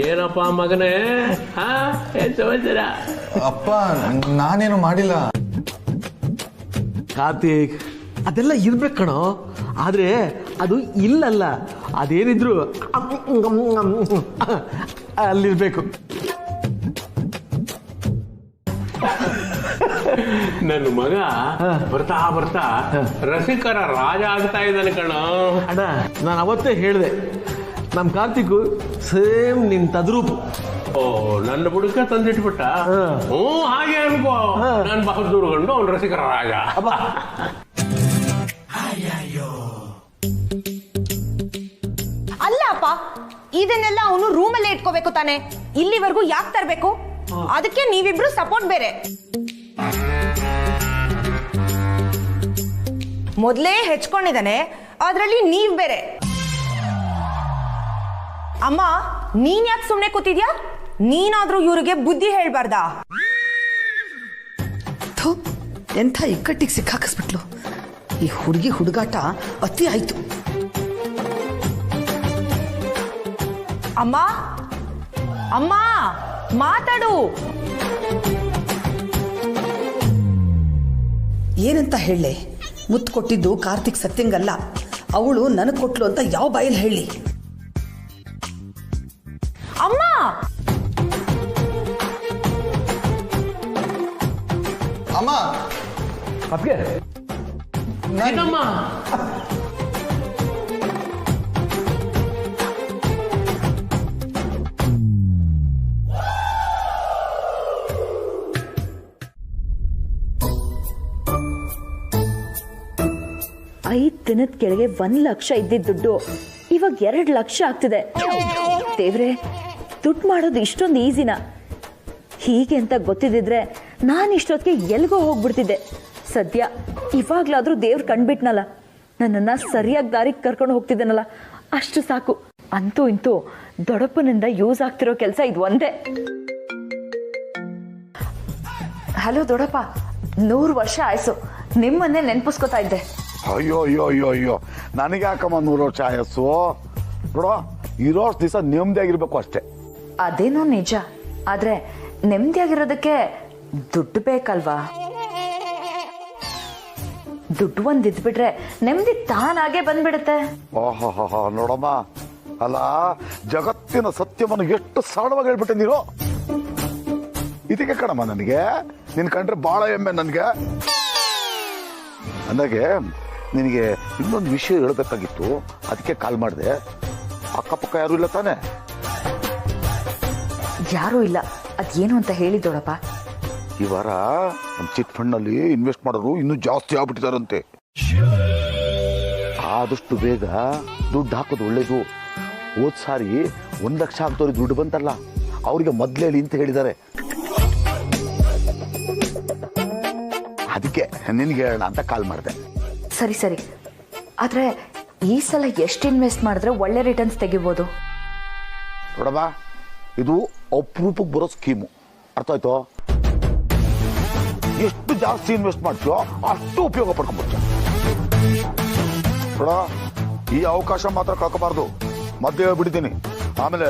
ಏನಪ್ಪ ಮಗನೇ, ಏನ್ ಸಮಾಚಾರ? ಅಪ್ಪ, ನಾನೇನು ಮಾಡಿಲ್ಲ. ಕಾರ್ತಿಕ್, ಅದೆಲ್ಲ ಇರ್ಬೇಕು ಕಣೋ, ಆದ್ರೆ ಅದು ಇಲ್ಲಲ್ಲ. ಅದೇನಿದ್ರು ಅಲ್ಲಿರ್ಬೇಕು. ನನ್ನ ಮಗ ಬರ್ತಾ ಬರ್ತಾ ರಸಿಕರ ರಾಜ ಆಗ್ತಾ ಇದ್ದಾನೆ ಕಣ. ಅಣ್ಣ, ನಾನು ಅವತ್ತೇ ಹೇಳಿದೆ, ನಮ್ ಕಾರ್ತಿಕ್ ಸೇಮ್ ನಿನ್ ತದ್ರೂಪು. ಓ, ನನ್ನ ಬುಡಕ ತಂದಿಟ್ಬಿಟ್ಟ. ಹಾಗೆ ಅನ್ಕೋ, ನಾನು ಬಹದ್ದೂರು ಗಂಡು, ಅವ್ನು ರಸಿಕರ ರಾಜ. ಅಲ್ಲ ಅಪ್ಪ, ಇದನ್ನೆಲ್ಲ ಅವನು ರೂಮಲ್ಲೇ ಇಟ್ಕೋಬೇಕು ತಾನೆ, ಇಲ್ಲಿವರೆಗೂ ಯಾಕೆ ತರಬೇಕು? ಅದಕ್ಕೆ ನೀವಿಬ್ರು ಸಪೋರ್ಟ್ ಬೇರೆ. ಮೊದಲೇ ಹೆಚ್ಕೊಂಡಿದ್ದಾನೆ, ಅದರಲ್ಲಿ ನೀವ್ ಬೇರೆ. ಅಮ್ಮ, ನೀನ್ ಯಾಕೆ ಸುಮ್ಮನೆ ಕೂತಿದ್ಯಾ? ನೀನಾದ್ರೂ ಇವ್ರಿಗೆ ಬುದ್ಧಿ ಹೇಳ್ಬಾರ್ದಾ? ಎಂಥ ಇಕ್ಕಟ್ಟಿಗೆ ಸಿಕ್ಕಾಕಿಸ್ಬಿಟ್ಲು. ಈ ಹುಡುಗಿ ಹುಡುಗಾಟ ಅತಿ ಆಯ್ತು. ಅಮ್ಮ, ಅಮ್ಮ ಮಾತಾಡು. ಏನಂತ ಹೇಳಲೆ? ಮುತ್ತು ಕೊಟ್ಟಿದ್ದು ಕಾರ್ತಿಕ್ ಸತ್ಯಂಗಲ್ಲ, ಅವಳು ನನಗೆ ಕೊಟ್ಲು ಅಂತ ಯಾವ ಬಾಯಲ್ಲಿ ಹೇಳಿ? ಅಮ್ಮ, ಅಮ್ಮ, ಅಪ್ಗೆ ಏನಮ್ಮ? ಐದು ದಿನದ ಕೆಳಗೆ 1 ಲಕ್ಷ ಇದ್ದಿದ್ದ ದುಡ್ಡು ಇವಾಗ 2 ಲಕ್ಷ ಆಗ್ತಿದೆ. ದೇವ್ರೆ, ದುಡ್ಡು ಮಾಡೋದು ಇಷ್ಟೊಂದು ಈಸಿನಾ? ಹೀಗೆ ಅಂತ ಗೊತ್ತಿದ್ದಿದ್ರೆ ನಾನು ಇಷ್ಟೊತ್ತಿಗೆ ಎಲ್ಗೋ ಹೋಗ್ಬಿಡ್ತಿದ್ದೆ. ಸದ್ಯ ಇವಾಗ್ಲಾದ್ರೂ ದೇವ್ರು ಕಂಡ್ಬಿಟ್ನಲ್ಲ, ನನ್ನನ್ನು ಸರಿಯಾಗಿ ದಾರಿಗೆ ಕರ್ಕೊಂಡು ಹೋಗ್ತಿದ್ದೇನಲ್ಲ, ಅಷ್ಟು ಸಾಕು. ಅಂತೂ ಇಂತೂ ದೊಡ್ಡಪ್ಪನಿಂದ ಯೂಸ್ ಆಗ್ತಿರೋ ಕೆಲಸ ಇದು ಒಂದೇ. ಹಲೋ ದೊಡ್ಡಪ್ಪ, 100 ವರ್ಷ ಆಯ್ಸು, ನಿಮ್ಮನ್ನೇ ನೆನ್ಪಿಸ್ಕೊತಾ ಇದ್ದೆ. ಅಯ್ಯೋ ಅಯ್ಯೋ ಅಯ್ಯೋ ಅಯ್ಯೋ, ನನಗೆ ಯಾಕಮ್ಮ 100 ವರ್ಷ ಆಯಸ್ಸು? ನೋಡೋ, ಇರೋಷ್ಟು ದಿವಸ ನೆಮ್ಮದಿಯಾಗಿರ್ಬೇಕು ಅಷ್ಟೇ. ಅದೇನೋ ನಿಜ, ಆದ್ರೆ ನೆಮ್ಮದಿಯಾಗಿರೋದಕ್ಕೆ ದುಡ್ಡು ಬೇಕಲ್ವಾ? ದುಡ್ಡು ಒಂದ್ ಇದ್ಬಿಟ್ರೆ ನೆಮ್ಮದಿ ತಾನಾಗೆ ಬಂದ್ಬಿಡುತ್ತೆ. ನೋಡಮ್ಮ, ಅಲ್ಲ ಜಗತ್ತಿನ ಸತ್ಯವನ್ನು ಎಷ್ಟು ಸರಳವಾಗಿ ಹೇಳ್ಬಿಟ್ಟೆ ನೀನು. ಇದಕ್ಕೆ ಕಣಮ್ಮ ನನಗೆ ನಿನ್ ಕಂಡ್ರೆ ಬಹಳ ಹೆಮ್ಮೆ ನನಗೆ. ಅಂದಾಗೆ ನಿನಗೆ ಇನ್ನೊಂದು ವಿಷಯ ಹೇಳ್ಬೇಕಾಗಿತ್ತು, ಅದಕ್ಕೆ ಕಾಲ್ ಮಾಡಿದೆ. ಅಕ್ಕಪಕ್ಕ ಯಾರು ಇಲ್ಲ ತಾನೆ? ಯಾರೂ ಇಲ್ಲ. ಅದೇನು ಅಂತ ಹೇಳಿ ದೊಡ್ಡಪ್ಪ. ಈ ವಾರ ನಮ್ಮ ಚಿಟ್ ಫಂಡ್ ನಲ್ಲಿ ಇನ್ವೆಸ್ಟ್ ಮಾಡೋರು ಇನ್ನೂ ಜಾಸ್ತಿ ಆಗ್ಬಿಟ್ಟಿದಾರಂತೆ. ಆದಷ್ಟು ಬೇಗ ದುಡ್ಡು ಹಾಕೋದು ಒಳ್ಳೇದು. ಹೋದ್ ಸಾರಿ 1 ಲಕ್ಷ ಹಾಕ್ದವ್ರಿಗೆ ದುಡ್ಡು ಬಂತಲ್ಲ, ಅವ್ರಿಗೆ ಮೊದ್ಲೇ ಹೇಳಿ ಅಂತ ಹೇಳಿದ್ದಾರೆ. ಅದಕ್ಕೆ ನಿನ್ಗೆ ಹೇಳೋಣ ಅಂತ ಕಾಲ್ ಮಾಡಿದೆ. ಸರಿ ಸರಿ, ಆದ್ರೆ ಈ ಸಲ ಎಷ್ಟು ಇನ್ವೆಸ್ಟ್ ಮಾಡಿದ್ರೆ ಒಳ್ಳೆ ರಿಟರ್ನ್ಸ್ ತೆಗಿಬೋದು? ನೋಡಮ್ಮ, ಇದು ಅಪರೂಪಕ್ಕೆ ಬರೋ ಸ್ಕೀಮು, ಅರ್ಥ ಆಯ್ತು? ಎಷ್ಟು ಜಾಸ್ತಿ ಇನ್ವೆಸ್ಟ್ ಮಾಡ್ತೀಯೋ ಅಷ್ಟು ಉಪಯೋಗ ಪಡ್ಕೊಂಡ್ಬಿಡ್ತೀಯ. ನೋಡ, ಈ ಅವಕಾಶ ಮಾತ್ರ ಕಳ್ಕೋಬಾರ್ದು. ಮಧ್ಯೆ ಬಿಡ್ತೀನಿ, ಆಮೇಲೆ